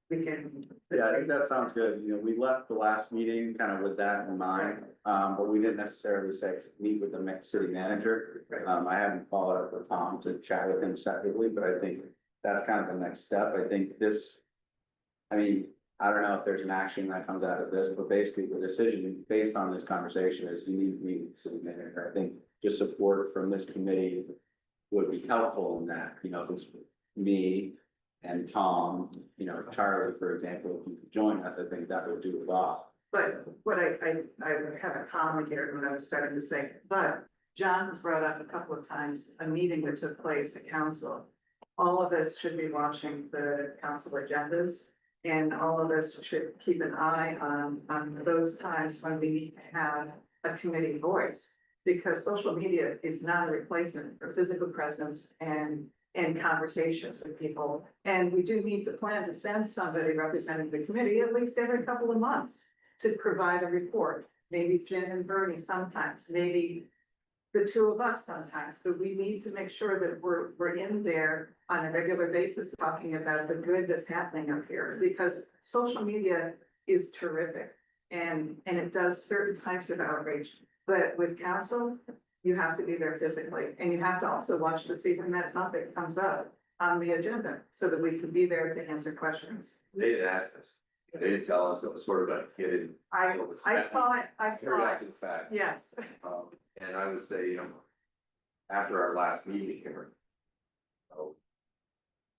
Yeah, I think that sounds good. You know, we left the last meeting kind of with that in mind, but we didn't necessarily say to meet with the city manager. I haven't followed up with Tom to chat with him separately, but I think that's kind of the next step. I think this, I mean, I don't know if there's an action that comes out of this, but basically the decision based on this conversation is you need to meet with the city manager. I think just support from this committee would be helpful in that, you know, if it's me and Tom, you know, Charlie, for example, if you could join us, I think that would do a lot. But what I would have a comment here when I was starting to say, but John has brought up a couple of times a meeting that took place at council. All of us should be watching the council agendas, and all of us should keep an eye on those times when we need to have a committee voice. Because social media is not a replacement for physical presence and conversations with people. And we do need to plan to send somebody representing the committee at least every couple of months to provide a report. Maybe Jim and Bernie sometimes, maybe the two of us sometimes, but we need to make sure that we're in there on a regular basis, talking about the good that's happening up here, because social media is terrific. And it does certain types of outreach, but with council, you have to be there physically, and you have to also watch to see when that topic comes up on the agenda, so that we can be there to answer questions. They didn't ask us, they didn't tell us, it was sort of a hidden. I saw it, Very after the fact. yes. And I would say, after our last meeting here.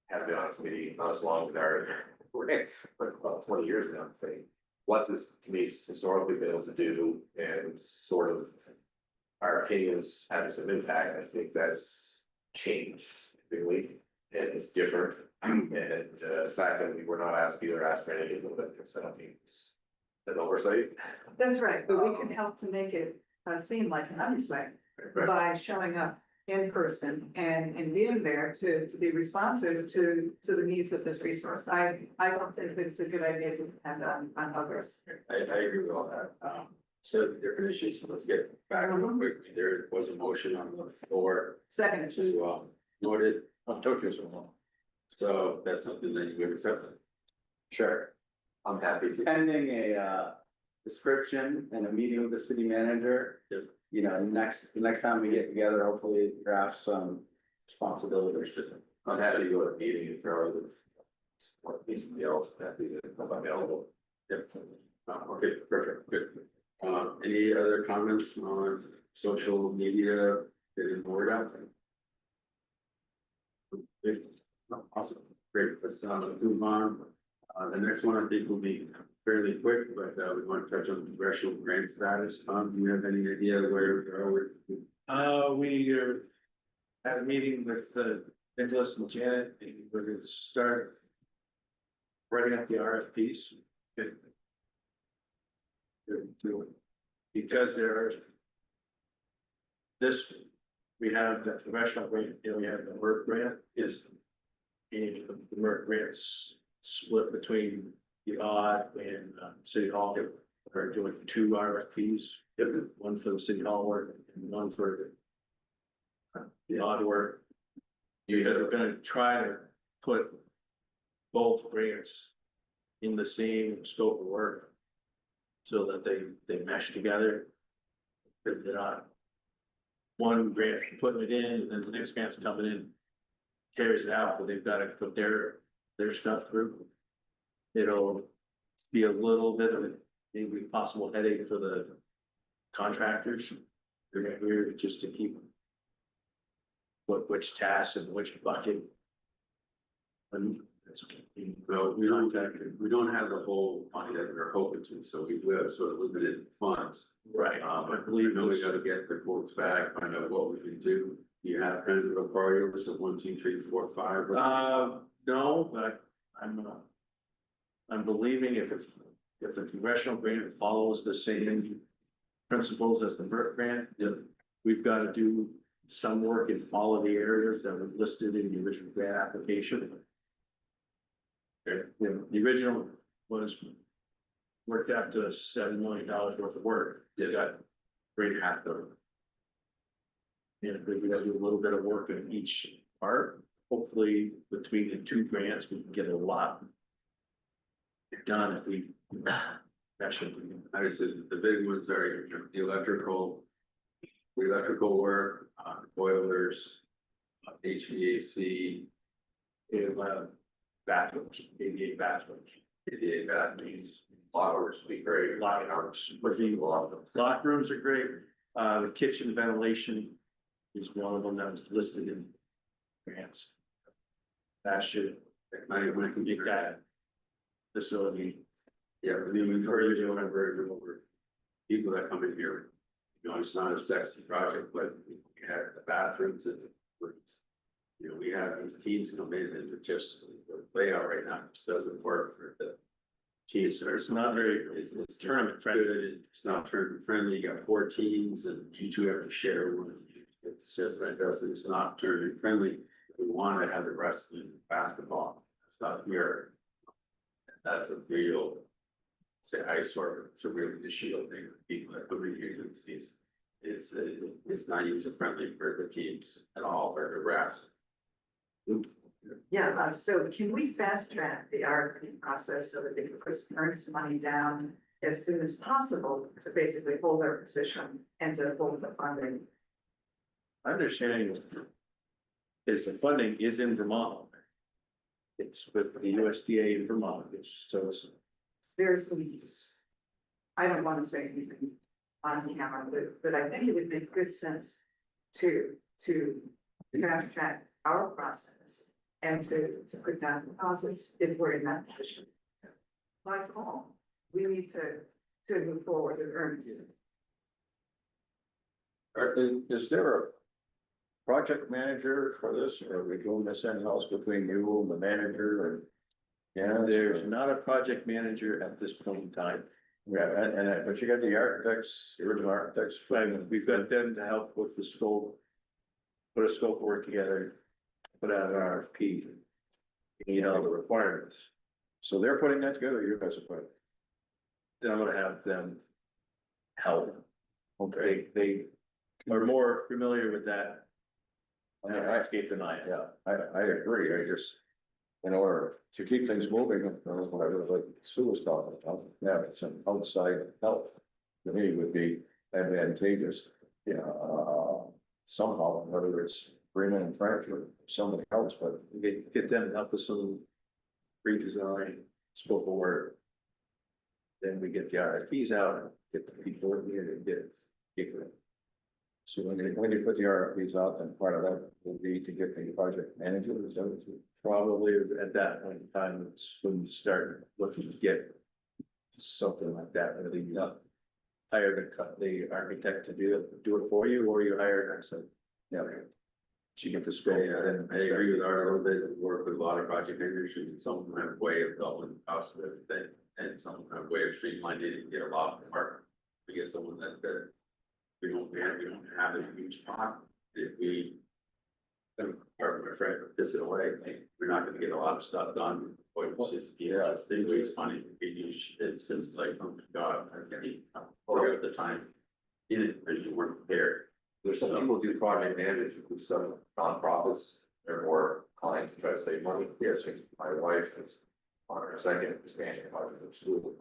Had been on committee, not as long as our, but about 20 years now, I think. What this committee's historically been able to do and sort of our opinions having some impact, I think that's changed really, and it's different. And the fact that we were not asked either asked for anything, but I don't think it's an oversight. That's right, but we can help to make it seem like an oversight by showing up in person and being there to be responsive to the needs of this resource. I don't think it's a good idea to depend on others. I agree with all that. So different issues, so let's get back real quickly. There was a motion on the floor Second, to, note it, Tokyo so long. So that's something that you would accept. Sure. I'm happy to. Pending a description and a meeting with the city manager. Yep. You know, the next time we get together, hopefully draft some responsibilities. I'm happy to go to a meeting if there are other. Or at least somebody else happy to come available. Yep. Okay, perfect, good. Any other comments on social media getting the word out? Good. Awesome, great, let's move on. The next one I think will be fairly quick, but we want to touch on congressional grant status. Do you have any idea where we are with? We had a meeting with Nicholas and Janet, and we're going to start writing up the RFPs. Because there are this, we have the congressional grant, we have the MERT grant is. And the MERT grants split between the odd and city hall. We're doing 2 RFPs, one for the city hall work and one for the odd work. Because we're gonna try to put both grants in the same scope of work. So that they mesh together. They're not. One grant putting it in, and then the next grant's coming in. Carries it out, but they've got to put their stuff through. It'll be a little bit of a maybe possible headache for the contractors. They're here just to keep. Which tasks and which bucket. And it's. Well, we don't have the whole money that we're hoping to, so we do have sort of limited funds. Right. I believe we gotta get the quotes back, find out what we can do. You have kind of a priority list of 1, 2, 3, 4, 5. No, but I'm believing if the congressional grant follows the same principles as the MERT grant, we've got to do some work in all of the areas that were listed in the original grant application. The original was worked out to $7 million worth of work. They got $3.5 million. And we gotta do a little bit of work in each part. Hopefully, between the 2 grants, we can get a lot done if we actually. I said the big ones are the electrical work, boilers, HVAC, Bathrooms, 88 bathrooms. 88 bathrooms. Flowers would be great. Locker rooms, locker rooms are great. The kitchen ventilation is one of them that was listed in grants. That should, I can get that facility. Yeah, I mean, we've heard you on over people that come in here. You know, it's not a sexy project, but we have the bathrooms and the rooms. You know, we have these teams come in and they're just, the layout right now just doesn't work for the teams. It's not very, it's tournament friendly. Good, it's not tournament friendly. You got 4 teams and you 2 have to share one. It's just, it's not tournament friendly. We want to have the wrestling, basketball stuff here. That's a real, say, eyesore. It's a real issue thing. People that come in here to these. it's not user friendly for the teams at all, or the refs. Yeah, so can we fast track the RFP process so that they can put earnest money down as soon as possible to basically hold their position and to hold the funding? My understanding is the funding is in Vermont. It's with the USDA in Vermont, it's There's some, I don't want to say anything on camera, but I think it would make good sense to fast track our process and to put down deposits if we're in that position. Like all, we need to move forward with earnings. Is there a project manager for this, or are we doing this in-house between you and the manager and? Yeah, there's not a project manager at this point in time. Yeah, but you got the architects, the original architects. We've got them to help with the scope. Put a scope of work together, put out an RFP. You know, the requirements. So they're putting that together, you guys are putting. Then I'm gonna have them help. Okay, they are more familiar with that. Landscape than I am. Yeah, I agree, I just, in order to keep things moving, that's what I really like Sue was talking about, yeah, some outside help. To me would be advantageous, somehow, whether it's Freeman and French or somebody else, but get them to help us some redesign, scope of work. Then we get the RFPs out, get the people in here to get it. So when you put the RFPs out, then part of that will be to get the project manager, is that what you? Probably at that point in time, it's when you start looking to get something like that, whether you hire the architect to do it for you, or you hire an outside. Yeah. She get the scope. I agree with Art a little bit, work with a lot of project managers, and some of them have a way of doubling the cost of everything, and some of them have a way of streamlining it and get a lot more. We get someone that we don't have a huge pot, if we. Pardon my friend, this in a way, like, we're not gonna get a lot of stuff done, or it's just, they waste money, it's just like, oh my God, I can't even, or at the time. You didn't really weren't prepared. There's some people who do project managers who do some nonprofits, they're more inclined to try to save money. Yes, my wife is on her second expansion project of school,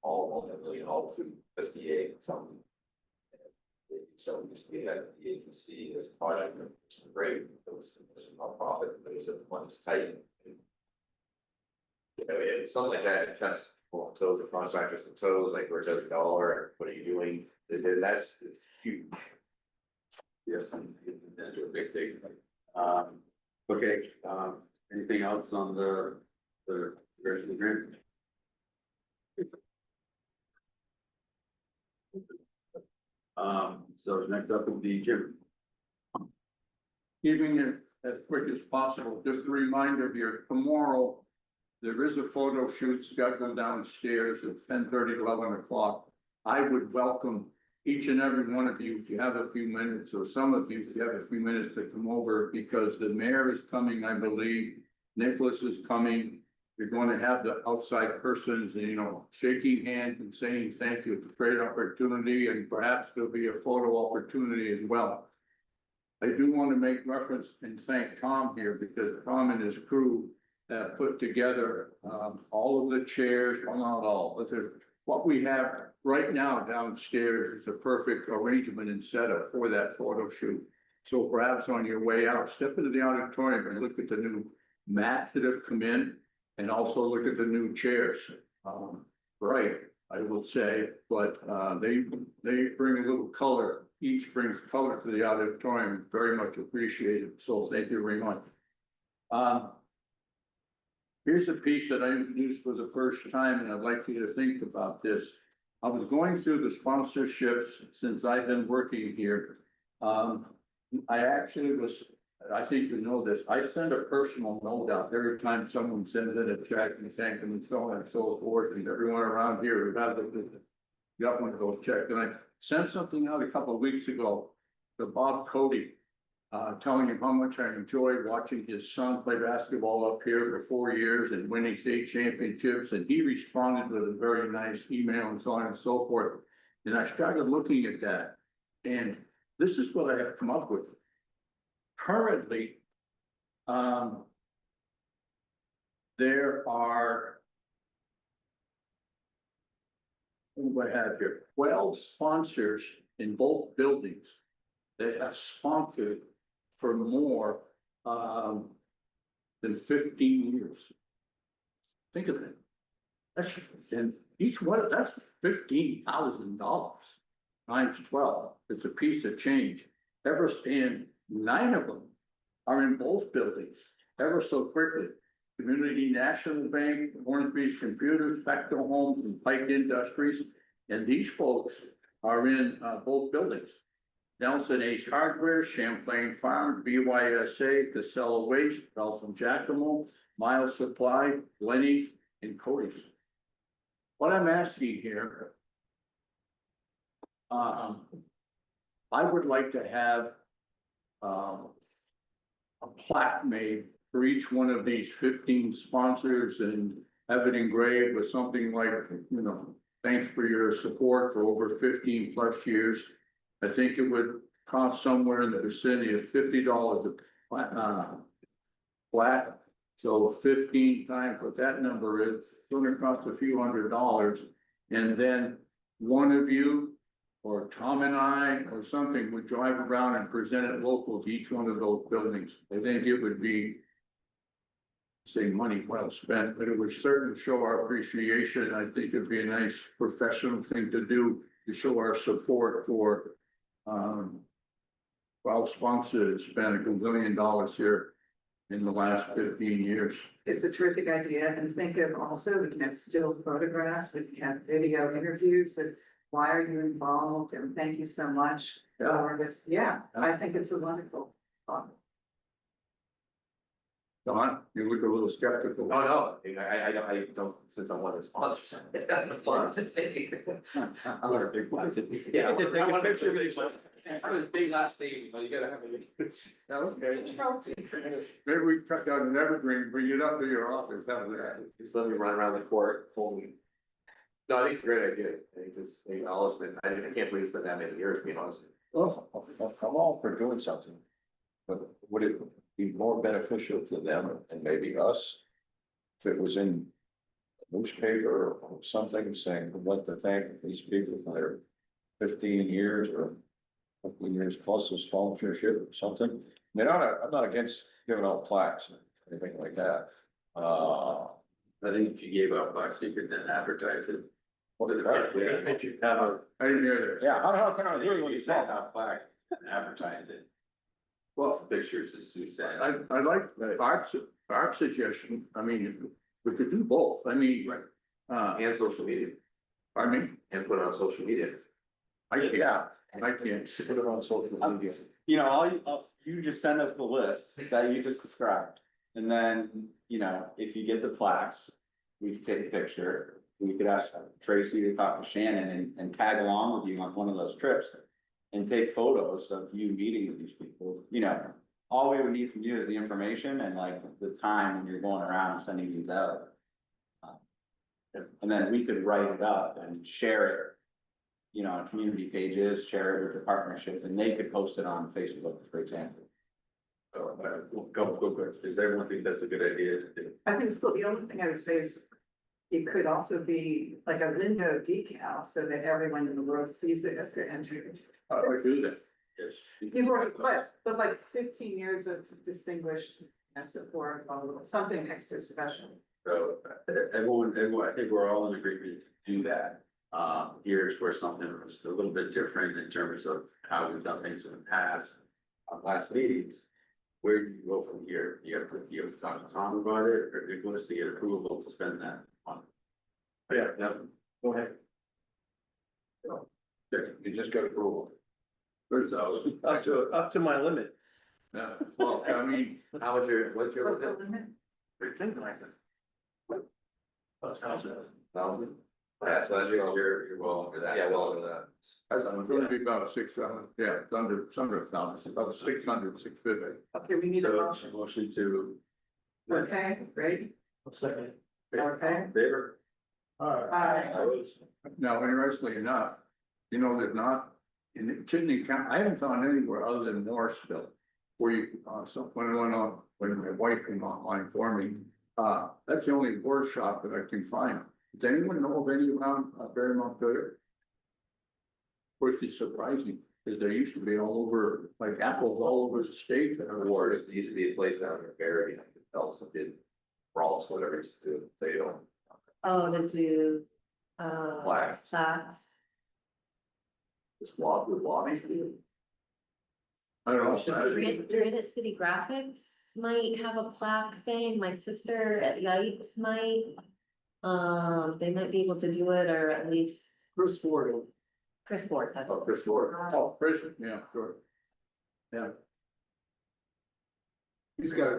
all multi-million, all through SDA, something. So we had the agency as a project, it was great, it was a nonprofit, but it was at the one that's tight. It's something like that, it touched toes, the contractors and toes, like we're just dollar, what are you doing? That's huge. Yes, that's a big thing. Okay, anything else on the rest of the grant? So next up will be Jim. Keeping it as quick as possible, just a reminder here, tomorrow, there is a photo shoot scheduled downstairs at 10:30, 11 o'clock. I would welcome each and every one of you, if you have a few minutes, or some of you, if you have a few minutes to come over, because the mayor is coming, I believe. Nicholas is coming. You're going to have the outside persons, shaking hands and saying thank you. It's a great opportunity, and perhaps there'll be a photo opportunity as well. I do want to make reference and thank Tom here, because Tom and his crew have put together all of the chairs, well, not all, but what we have right now downstairs is a perfect arrangement and setup for that photo shoot. So perhaps on your way out, step into the auditorium and look at the new mats that have come in, and also look at the new chairs. Right, I will say, but they bring a little color. Each brings color to the auditorium, very much appreciated. So thank you very much. Here's a piece that I introduced for the first time, and I'd like you to think about this. I was going through the sponsorships since I've been working here. I actually was, I think you know this, I send a personal note out every time someone sends in a check and thank them and so on and so forth, and everyone around here who got one of those checks. And I sent something out a couple of weeks ago to Bob Cody, telling him how much I enjoyed watching his son play basketball up here for 4 years and winning state championships. And he responded with a very nice email and so on and so forth. And I started looking at that. And this is what I have come up with. Currently, there are, what do I have here? 12 sponsors in both buildings that have sponsored for more than 15 years. Think of it. That's, and each one, that's $15,000 times 12. It's a piece of change. And 9 of them are in both buildings, ever so quickly. Community National Bank, Orange Beach Computers, Spectral Homes, and Pike Industries. And these folks are in both buildings. Nelson Ace Hardware, Champlain Farm, BYSA, Casella Waste, Belson Giacomo, Miles Supply, Lenny's, and Cody's. What I'm asking here, I would like to have a plaque made for each one of these 15 sponsors and have it engraved with something like, you know, thanks for your support for over 15 plus years. I think it would cost somewhere in the vicinity of $50 a plaque. So 15 times what that number is, it's gonna cost a few $100s. And then one of you or Tom and I or something would drive around and present it local to each one of those buildings. I think it would be, say, money well spent, but it would certainly show our appreciation. I think it'd be a nice professional thing to do to show our support for our sponsor that spent $1 billion here in the last 15 years. It's a terrific idea, and think of also, we can have still photographs, we can have video interviews of why are you involved, and thank you so much for this. Yeah, I think it's a wonderful thought. Don, you look a little skeptical. Oh, no, I don't, since I'm one of the sponsors. I'm not a big one. Yeah, I want to make sure that I'm a big last name, you know, you gotta have a. Okay. Maybe we cut down an evergreen, bring it up to your office, have that. Just let me run around the court, holding. No, I think it's a great idea, I think it's acknowledgement, I can't believe it's been that many years, being honest. Well, I'm all for doing something, but would it be more beneficial to them and maybe us if it was in a newspaper or something saying, we'd like to thank these people for their 15 years or 15 years plus of sponsorship or something? I mean, I'm not against giving out plaques or anything like that. I think if you gave out plaques, you could then advertise it. What did If you have a, I didn't hear that. Yeah, how can I hear you when you you say send that? out plaque, and advertise it, Well, pictures as Sue said. I like Bart's suggestion. I mean, we could do both. I mean, And social media, pardon me, and put it on social media. I can't, Yeah, I can't put it on social media. You know, you just send us the list that you just described. And then, you know, if you get the plaques, we could take a picture. We could ask Tracy to talk to Shannon and tag along with you on one of those trips. And take photos of you meeting with these people, you know, all we would need from you is the information and like the time when you're going around and sending these out. And then we could write it up and share it, you know, on community pages, share it with the partnership, and they could post it on Facebook, for example. So, couple quick questions, does everyone think that's a good idea to do? I think it's cool. The only thing I would say is it could also be like a window decal so that everyone in the world sees it as they're entering. I do that. Yes. You've already, but like 15 years of distinguished support, something extra special. So, everyone, I think we're all in agreement to do that. Here's where something was a little bit different in terms of how we've done things in the past, last meetings. Where do you go from here? You have to talk to Tom about it, or Nicholas to get approval to spend that on? Yeah, Go ahead. you just got approval. So, up to my limit. Well, I mean, What's your What's the limit? thousand? Yeah, so that's, you're well under that. Yeah, well under that. it's gonna be about 600, yeah, it's under 1,000, about 600, 650. Okay, we need a so motion. motion to. Okay, great. Second. Okay. Favor? Aye. Opposed? Now, interestingly enough, you know, there's not in Chittenden County, I haven't found anywhere other than Morrisville. Where you, when I went on, when my wife came online for me, that's the only workshop that I can find. Does anyone know of any around, Barre Montpelier? Of course, it's surprising, because there used to be all over, like apples all over the state. Wars, there used to be a place down there, Barry, and also did brawls, whatever it's do, they don't. Oh, to do, Plaques. plaques. Just walk with lobbies too. I don't know. Granite City Graphics might have a plaque thing, my sister at Yipes might. They might be able to do it, or at least Chris Ford, Chris Ford, that's. Oh, Chris Ford. Oh, prison, yeah, sure. Yeah, He's we got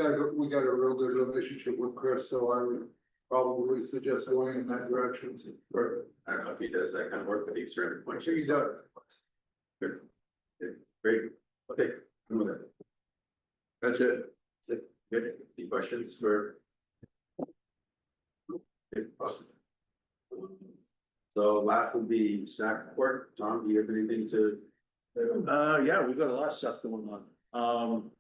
a real good relationship with Chris, so I would probably suggest going in that direction. sure. I don't know if he does that kind of work, but he's certain point. He does. Good. Great, okay. I'm with it. That's it. That's it. Good, any questions for? Okay, awesome. So last would be snack report. Tom, do you have anything to? Yeah, we've got a lot of stuff going on.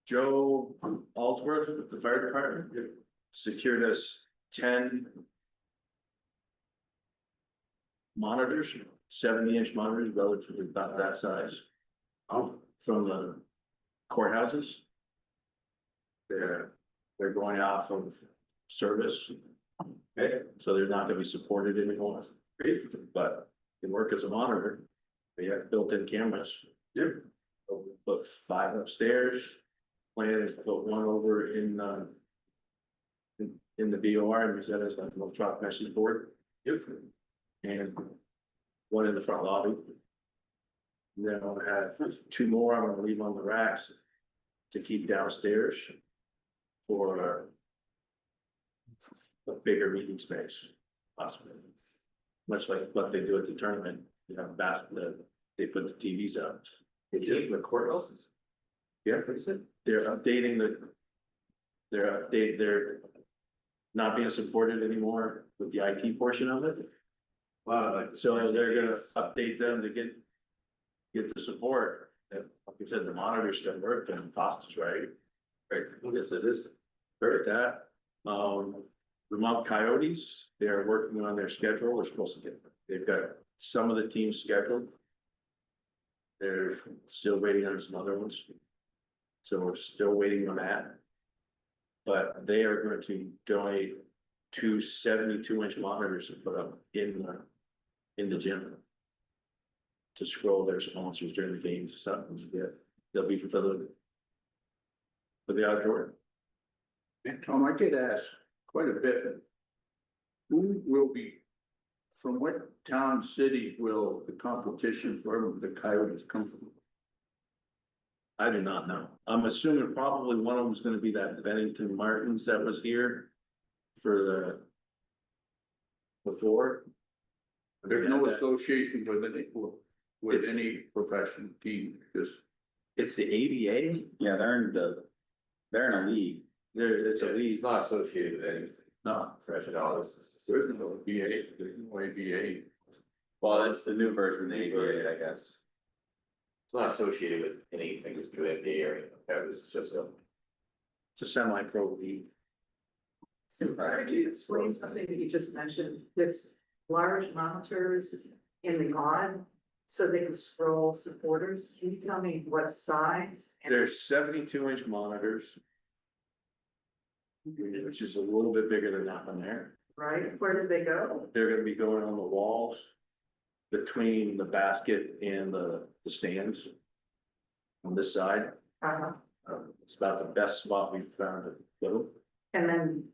Joe Aldsworth with the fire department secured us 10 monitors, 70-inch monitors, relatively about that size. From the courthouses. They're going off of service. Okay, so they're not gonna be supported anymore. But they work as a monitor. They have built-in cameras. Yep. So we put 5 upstairs. Plan is to put 1 over in the BOR and use that as like a little truck message board. Yep. And 1 in the front lobby. Then I'll have 2 more I'm gonna leave on the racks to keep downstairs for a bigger meeting space, possibly. Much like what they do at the tournament, you know, they put the TVs out. They came from the courthouses. Yeah, they're updating they're not being supported anymore with the IT portion of it. Wow. So they're gonna update them to get the support. And like I said, the monitors still work and the cost is right. Right, yes, it is. Heard that. Vermont Coyotes, they're working on their schedule. They're supposed to they've got some of the teams scheduled. They're still waiting on some other ones. So we're still waiting on that. But they are going to donate 2 72-inch monitors to put up in the gym. To scroll their sponsors during the games or something. They'll be for the outdoor. And Tom, I get asked quite a bit. Who will be, from what town, cities will the competition for the Coyotes come from? I do not know. I'm assuming probably one of them is gonna be that Bennington Martins that was here for before. There's no association with It's- any professional team, just. It's the ABA. Yeah, they're in a league. It's a He's league. not associated with anything. No, Fresh at all, There's no BA, there's no ABA. Well, it's the new version of the ABA, I guess. It's not associated with anything that's doing the area, okay, this is just a. it's a semi-pro league. So could you explain something that you just mentioned, this large monitors in the odd, so they can scroll supporters, can you tell me what size? There's 72-inch monitors. Which is a little bit bigger than that one there. Right, where did they go? They're gonna be going on the walls. Between the basket and the stands. On this side, it's about the best spot we've found to go. And then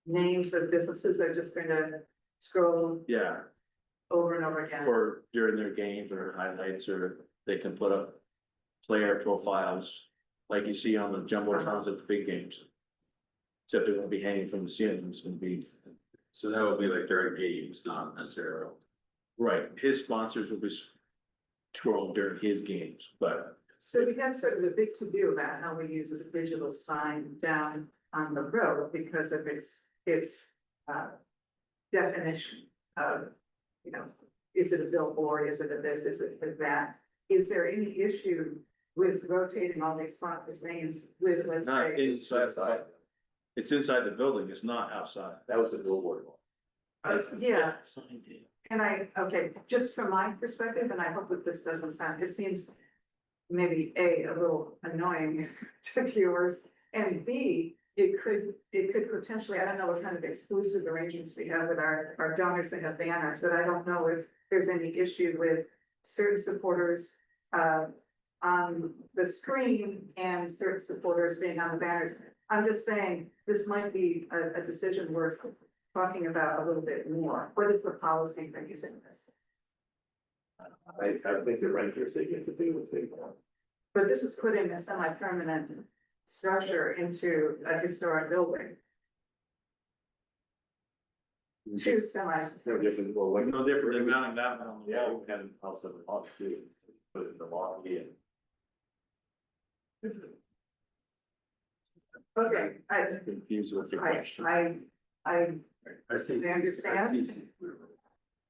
names of businesses are just gonna scroll Yeah, over and over again. for during their games or highlights, or they can put up player profiles. Like you see on the jumbotrons at the big games. Except it won't be hanging from the ceiling, it's gonna be, So that would be like during games, not necessarily. right, his sponsors will be scrolling during his games, but. So we had sort of a big to-do about how we use a digital sign down on the road because of its definition of, you know, is it a billboard, is it a this, is it a that? Is there any issue with rotating all these sponsors' names with, let's Not say? inside, it's inside the building, it's not outside. That was the billboard one. Yeah, and okay, just from my perspective, and I hope that this doesn't sound, it seems maybe A, a little annoying to viewers, and B, it could potentially, I don't know what kind of exclusive arrangements we have with our donors that have banners, but I don't know if there's any issue with certain supporters on the screen and certain supporters being on the banners. I'm just saying, this might be a decision worth talking about a little bit more. What is the policy for using this? I think the renters, they get to do what they want. But this is putting a semi-permanent structure into a historic building. Two semi, No different, well, like. No different than mounting that one on the Yeah, wall. we had also the lot too, put it in the lobby and. okay, Confused with your question. I see. I understand.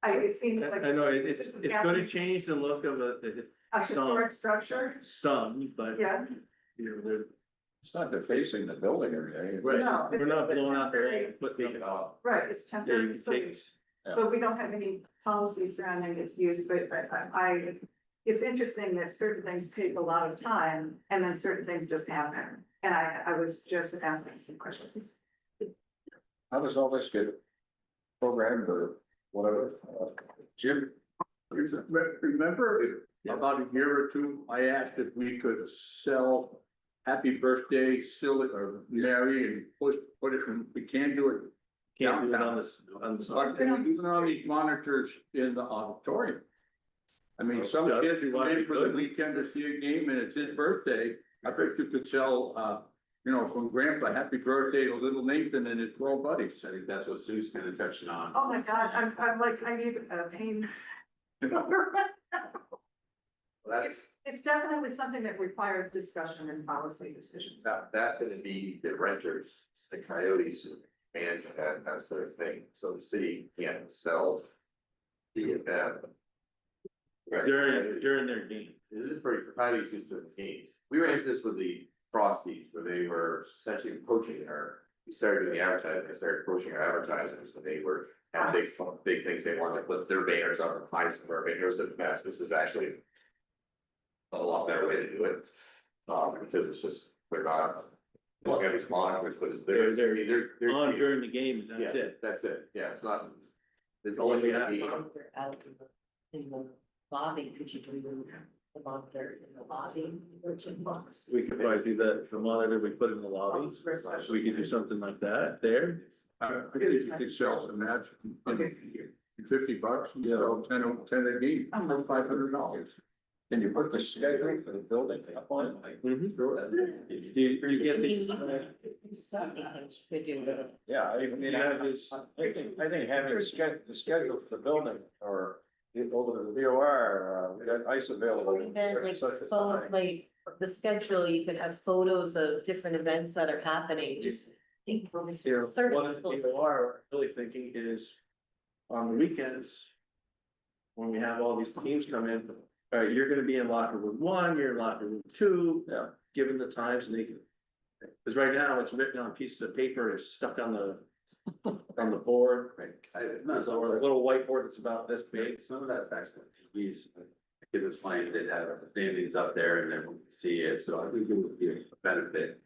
It seems like. I know, this it's is gonna happening. change the look of A historic structure, some, but. yeah. You know, they're, It's not defacing the building or anything. right, No, we're not it's blowing out the wall, temporary. but Take it off. Right, it's yeah, you temporary can take, storage, Yeah. but we don't have any policy surrounding its use, but it's interesting that certain things take a lot of time and then certain things just happen. And I was just asking some questions. How does all this get programmed or whatever? Jim, remember about a year or two, I asked if we could sell happy birthday, Silly or Mary and put it, in we can't do it. can't do it on this, on the side. Even on these monitors in the auditorium. I mean, some Yeah, kids if you come want, in you for the could. weekend to see a game and it's his birthday. I bet you could sell, from grandpa, happy birthday to little Nathan and his 12 buddies. I think that's what Sue's kind of touching on. Oh my God, I'm like, I need a pain. That's, It's definitely something that requires discussion and policy decisions. that's gonna be the renters, the coyotes, and management, that sort of thing, so the city can't sell. The event. During their game. This is pretty, coyotes used to the games, we ran into this with the Frosties, where they were essentially poaching our. We started doing the advertising, they started poaching our advertisers, and they were, had big things, they wanted to put their banners up and hide some of our banners at best, this is actually. A lot better way to do it, because it's just, they're not, it's gonna be small, but it's They're they're. On during the game, and that's Yeah, it. that's it, yeah, it's not. It's Only only that- gonna be, Out in the lobby, could you do the monitor in the lobby or two box? We could probably do that, the monitor we put in the lobby, we could do something like that there. I think you could sell some ads. Okay. $50, you sell 10 a game, that's $500. Can you put the schedule for the building up on it? You get the, Something could do with it. Yeah, I mean, you have this, I think having the schedule for the building or over the VOR, we got ice available. Or even like, such a time. like the schedule, you could have photos of different events that are happening, just. Think for you know, certain what people's- people are really thinking is on the weekends. When we have all these teams come in, all right, you're gonna be in locker room 1, you're in locker room 2. Yeah. Given the times and they can. Cause right now it's written on pieces of paper, it's stuck on the board. There's a little whiteboard that's about this big. Some of that's excellent. These, it was funny, they'd have paintings up there and everyone could see it, so I think it would be a benefit.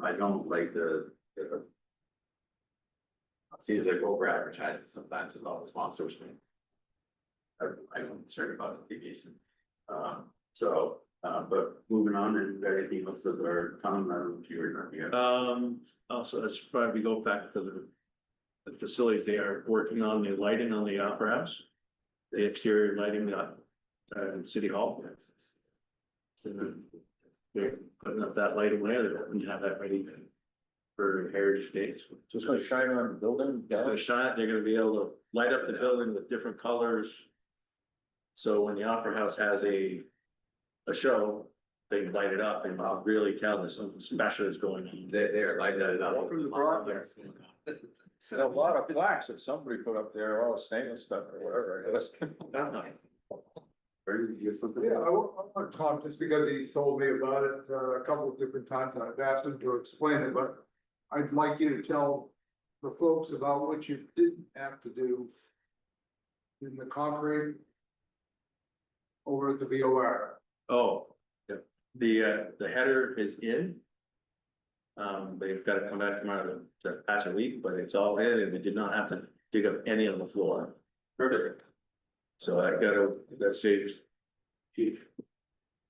I don't like the. Seems like over advertising sometimes with all the sponsors. I'm concerned about the TVs. But moving on and anything else that are coming, I don't know if you were. Also, let's probably go back to the facilities, they are working on the lighting on the opera house. The exterior lighting, in City Hall. So they're putting up that lighting there, they're hoping to have that ready for Heritage Days. So it's gonna shine on the building. It's gonna shine, they're gonna be able to light up the building with different colors. So when the Opera House has a show, they can light it up and really tell that something special is going on. they're lighting it up. Welcome to broadcast. There's a lot of plaques that somebody put up there, all stainless stuff or whatever, I guess. Barry, you have something? Yeah, I want Tom, just because he told me about it a couple of different times, and I've asked him to explain it, but I'd like you to tell the folks about what you didn't have to do in the concrete over at the VOR. Oh, the header is in. They've got to come back tomorrow to patch a leak, but it's all in and they did not have to dig up any on the floor. Perfect. So that saves huge.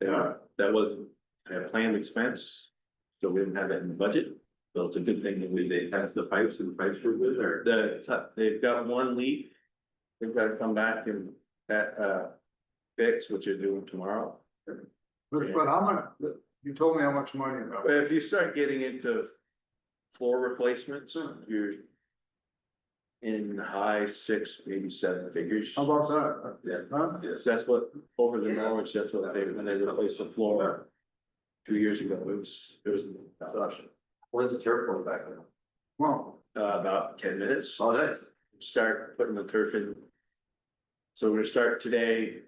Yeah, that wasn't a planned expense, so we didn't have that in the budget. So it's a good thing that they test the pipes and the pipes were good, or they've got one leak. They've got to come back and fix, which they're doing tomorrow. But how much, you told me how much money about But it. if you start getting into floor replacements, you're in high 6, maybe 7 figures. How about that? Yeah. Huh? Yes, that's what, over the Norwich, that's what they, when they replaced the floor 2 years ago, it was. When's the turf going back then? Well, About 10 minutes. Oh, nice. Start putting the turf in. So we're gonna start today,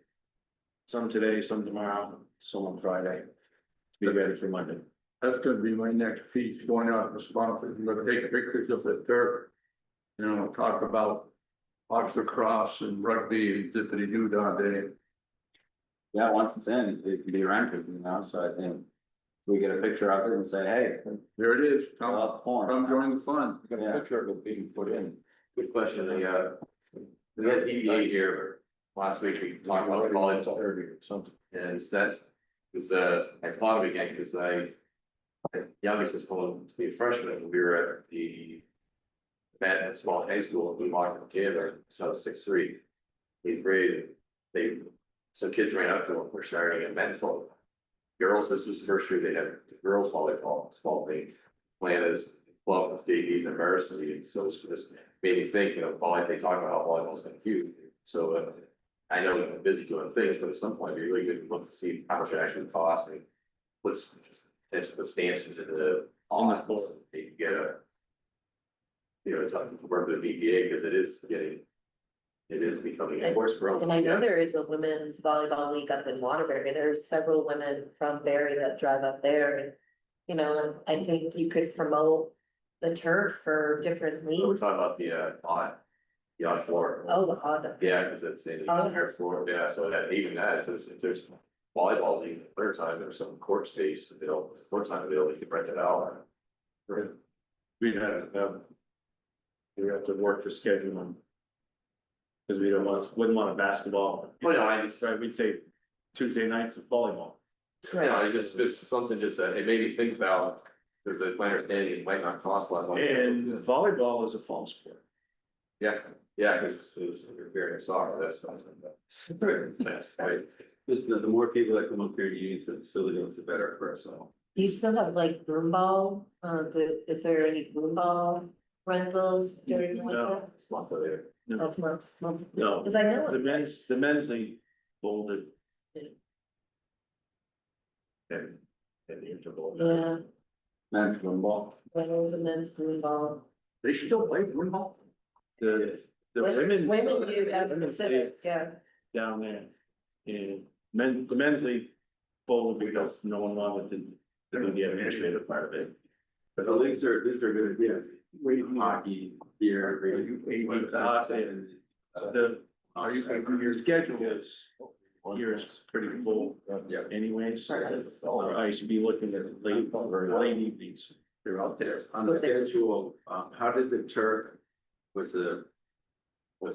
some tomorrow, some on Friday. Be ready for Monday. That's gonna be my next piece, going out in the spot, I'm gonna take pictures of the turf. You know, talk about box lacrosse and rugby and zippity doo dah day. Yeah, once it's in, it can be rented, you know, so I think we get a picture of it and say, hey, There it is, fill out the form. come join the fun. Got a picture of it being put in. Good question, we had EBA here last week, we talked about volleyball, Or something. and I thought of it again, because my youngest is going to be a freshman, we were at the event at small high school, we walked the kid, so 6'3", 8th grade, some kids ran up to him, we're starting a men's volleyball. Girls, this was the first year they had girls volleyball, small thing, plan is, well, with JV and varsity, and so it's just made me think, volleyball, they talk about how volleyball's like huge, so. I know you're busy doing things, but at some point, you're really good to look to see how much it actually costs and what's potentially the stanchions in the office, you get a. Talking to work with the VBA, because it is becoming a horse grown. And I know there is a women's volleyball league up in Waterbury. There's several women from Barry that drive up there and. And I think you could promote the turf for different We're leagues. talking about the odd floor. Oh, the hot. Yeah, because it's in Oh. the floor, yeah, so that even that, if there's volleyball league, third time, there's some court space, court time available, you can rent it out. We'd have to work the schedule on. Cause we wouldn't want a basketball. Well, yeah, I just, Right, we'd say Tuesday nights of volleyball. just something just that it made me think about, there's my understanding, it might not cost a lot of money. And volleyball is a fall sport. Yeah, because it was very soccer, that's something. Right. Just the more people that come up here to use the facilities, the better for us all. You still have like broom ball, is there any broom ball rentals during the No. winter? It's also there. That's not, No, cause I know. the men's league folded. Yeah. And the interval. Yeah, Men's ball. when it was a men's broom ball. They still play football? The women. Women do at the women Pacific, yeah. down there. And the men's league folded because no one wanted to do the administrative part of it. But the leagues are good, yeah. Hockey, beer, your schedule is, yours pretty full anyways. Or I should be looking at late evenings. They're out there. On the schedule, how did the turf, was the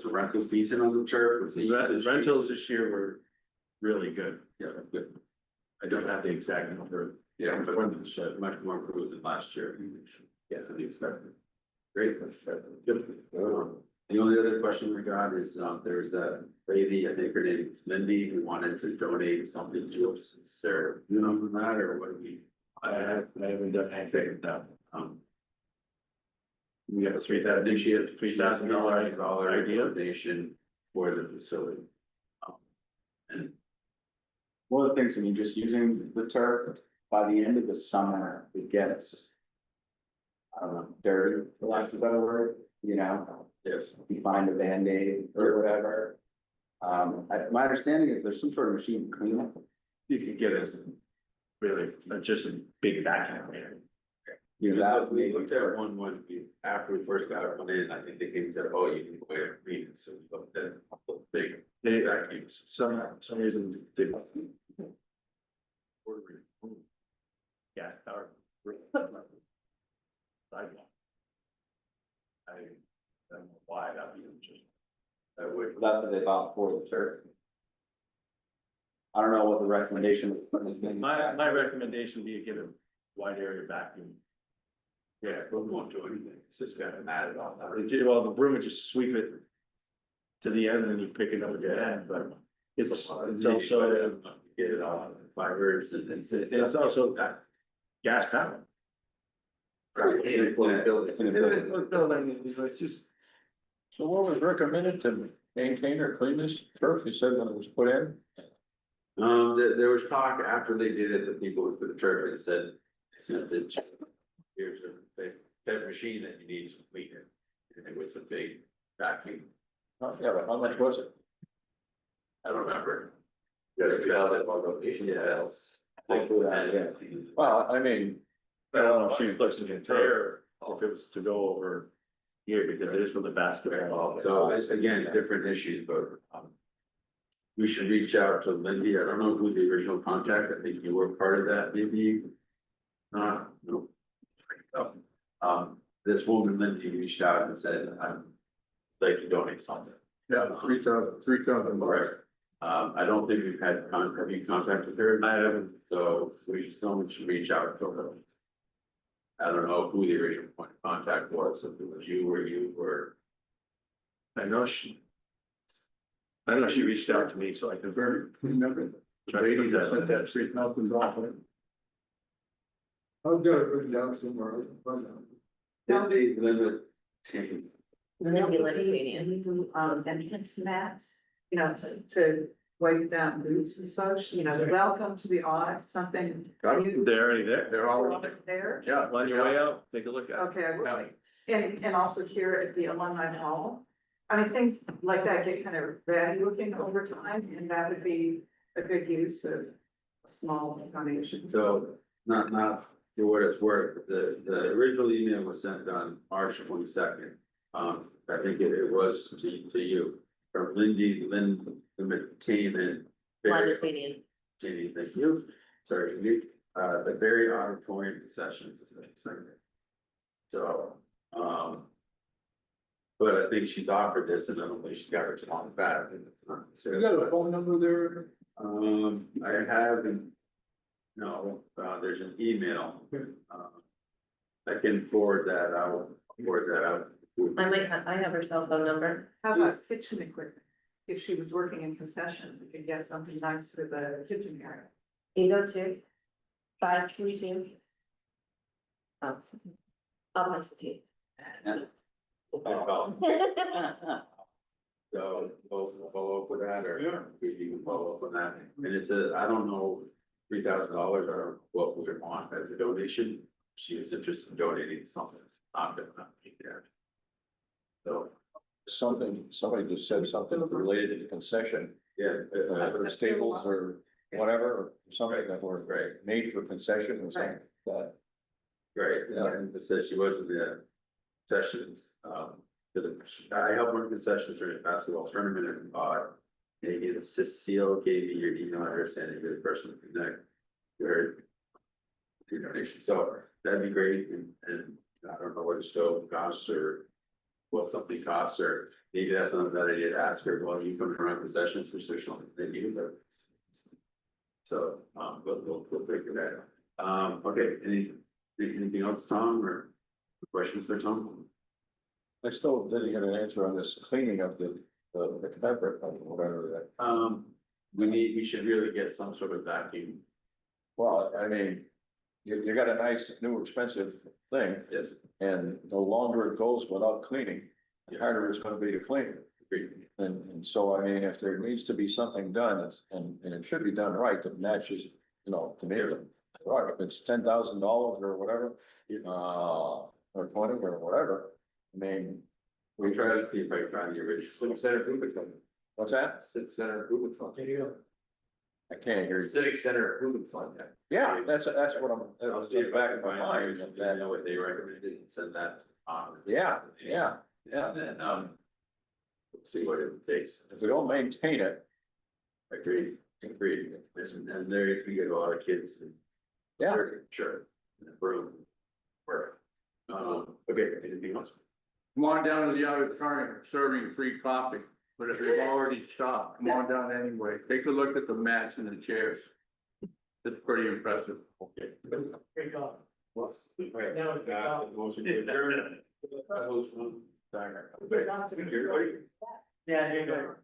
rentals decent on the turf? Was the usage Rentals this year were really good. Yeah, good. I don't have the exact number. Yeah, but much more improved than last year. Yeah, for the expected. Great. Good. The only other question we got is, there's a lady, I think her name is Lindy, who wanted to donate something to us. Is there, on that, or what do we? I haven't done anything with that. We got $3,000 idea. Donation for the facility. And one of the things, I mean, just using the turf, by the end of the summer, it gets, I don't know, dirty, for lack of a better word. you know, Yes. you find a Band-Aid or whatever. My understanding is there's some sort of machine to clean it. You could get it, really, just a big vacuum there. You know, that would We make looked it at work. one after we first got it in, I think they came and said, oh, you can wait a meeting, so we looked at big vacuums. Some reason they. Yeah, our. Sidewalk. I don't know why that would just. That would. That's what they bought for the turf. I don't know what the recommendation. My recommendation would be to get a wide area vacuum. Yeah, but we won't do anything, it's just got to mat it all down. Well, the broom would just sweep it to the end and then you pick it up again, but it's also. Get it all, fibers and it's also that gas powered. It's just. So what was recommended to maintain or clean this turf, you said when it was put in? There was talk after they did it, the people who put the turf in said, that here's that machine that you need to clean it. And it was a big vacuum, Yeah, but how much was it? I don't remember. There's 2,000 location. Yes. Well, I mean, I don't know if she's looking at there, or if it was to go over here, because it is for the basketball. So it's again, different issues, but, we should reach out to Lindy. I don't know who the original contact, I think you were part of that, maybe. No. This woman Lindy reached out and said, I'd like to donate something. Yeah, 3,000. Right. I don't think we've had have you contacted her? I haven't, so we just don't should reach out to her. I don't know who the original point of contact was, if it was you or you were. I know she reached out to me, so I can very. Remember, lady that sent that $3,000. I've got it written down somewhere. Linda Cheney. Maybe Lithuanian. We do, entrance mats, to wipe down boots and such, welcome to the odd, something. They're already there. They're all, There, yeah. On your way out, take a look at it. okay, I will. And also here at the alumni hall. I mean, things like that get kind of ratty looking over time, and that would be a good use of a small donation. So, not for what it's worth, the original email was sent on March 22nd. I think it was to you, from Lindy, the McTaman. Lithuanian. Jenny, thank you. Sorry, the very auditorium sessions is the thing. So, but I think she's offered this and I don't think she's got her on the back. You got a phone number there? I have, no, there's an email. I can forward that out. I have her cell phone number. How about kitchen equipment? If she was working in concessions, we could get something nice for the kitchen area. 802-532. Oh, I'll text it to you. So we'll follow up with that, or we can follow up on that, and it's I don't know, $3,000 or what we would want as a donation. She was interested in donating something, not gonna be there. So, somebody just said something related to the concession, yeah. or stables or whatever, or something that were Right, made for concession or something like that. right, and it said she was in the sessions, I helped run concessions during a basketball tournament and, maybe Cecile gave me your email address and a good person to connect. Your donation, so that'd be great, and I don't know what a stove costs or what something costs, or maybe that's not a bad idea to ask her, well, you come around concessions for social, they do, but. So, we'll figure that out. Okay, anything else, Tom, or questions for Tom? I still didn't get an answer on this cleaning of the fabric, or whatever that. We should really get some sort of vacuum. Well, I mean, you got a nice, new, expensive thing, Yes. and the longer it goes without cleaning, the harder it's gonna be to clean. Agreed. And so, I mean, if there needs to be something done, and it should be done right, that matches, to me, right, if it's $10,000 or whatever, or 20 or whatever, I mean, We try to see if I can find the original. Civic Center Improvement Fund. What's that? Civic Center Improvement Fund. I can't hear you. Civic Center Improvement Fund. Yeah, that's what I'm, I'll that's see in the if I back can of my find the mind. original, you know what they recommended and send that on. Yeah. And then, see what it takes. If we don't maintain it, Agreed, and there you can get a lot of kids and. Yeah. Sure. Room. Work. Okay, anything else? Come on down to the auditorium, serving free coffee, but if they've already stopped, come on down anyway, take a look at the mats and the chairs. It's pretty impressive. Okay. Right. Motion to adjourn. Everybody? Yeah, you're good.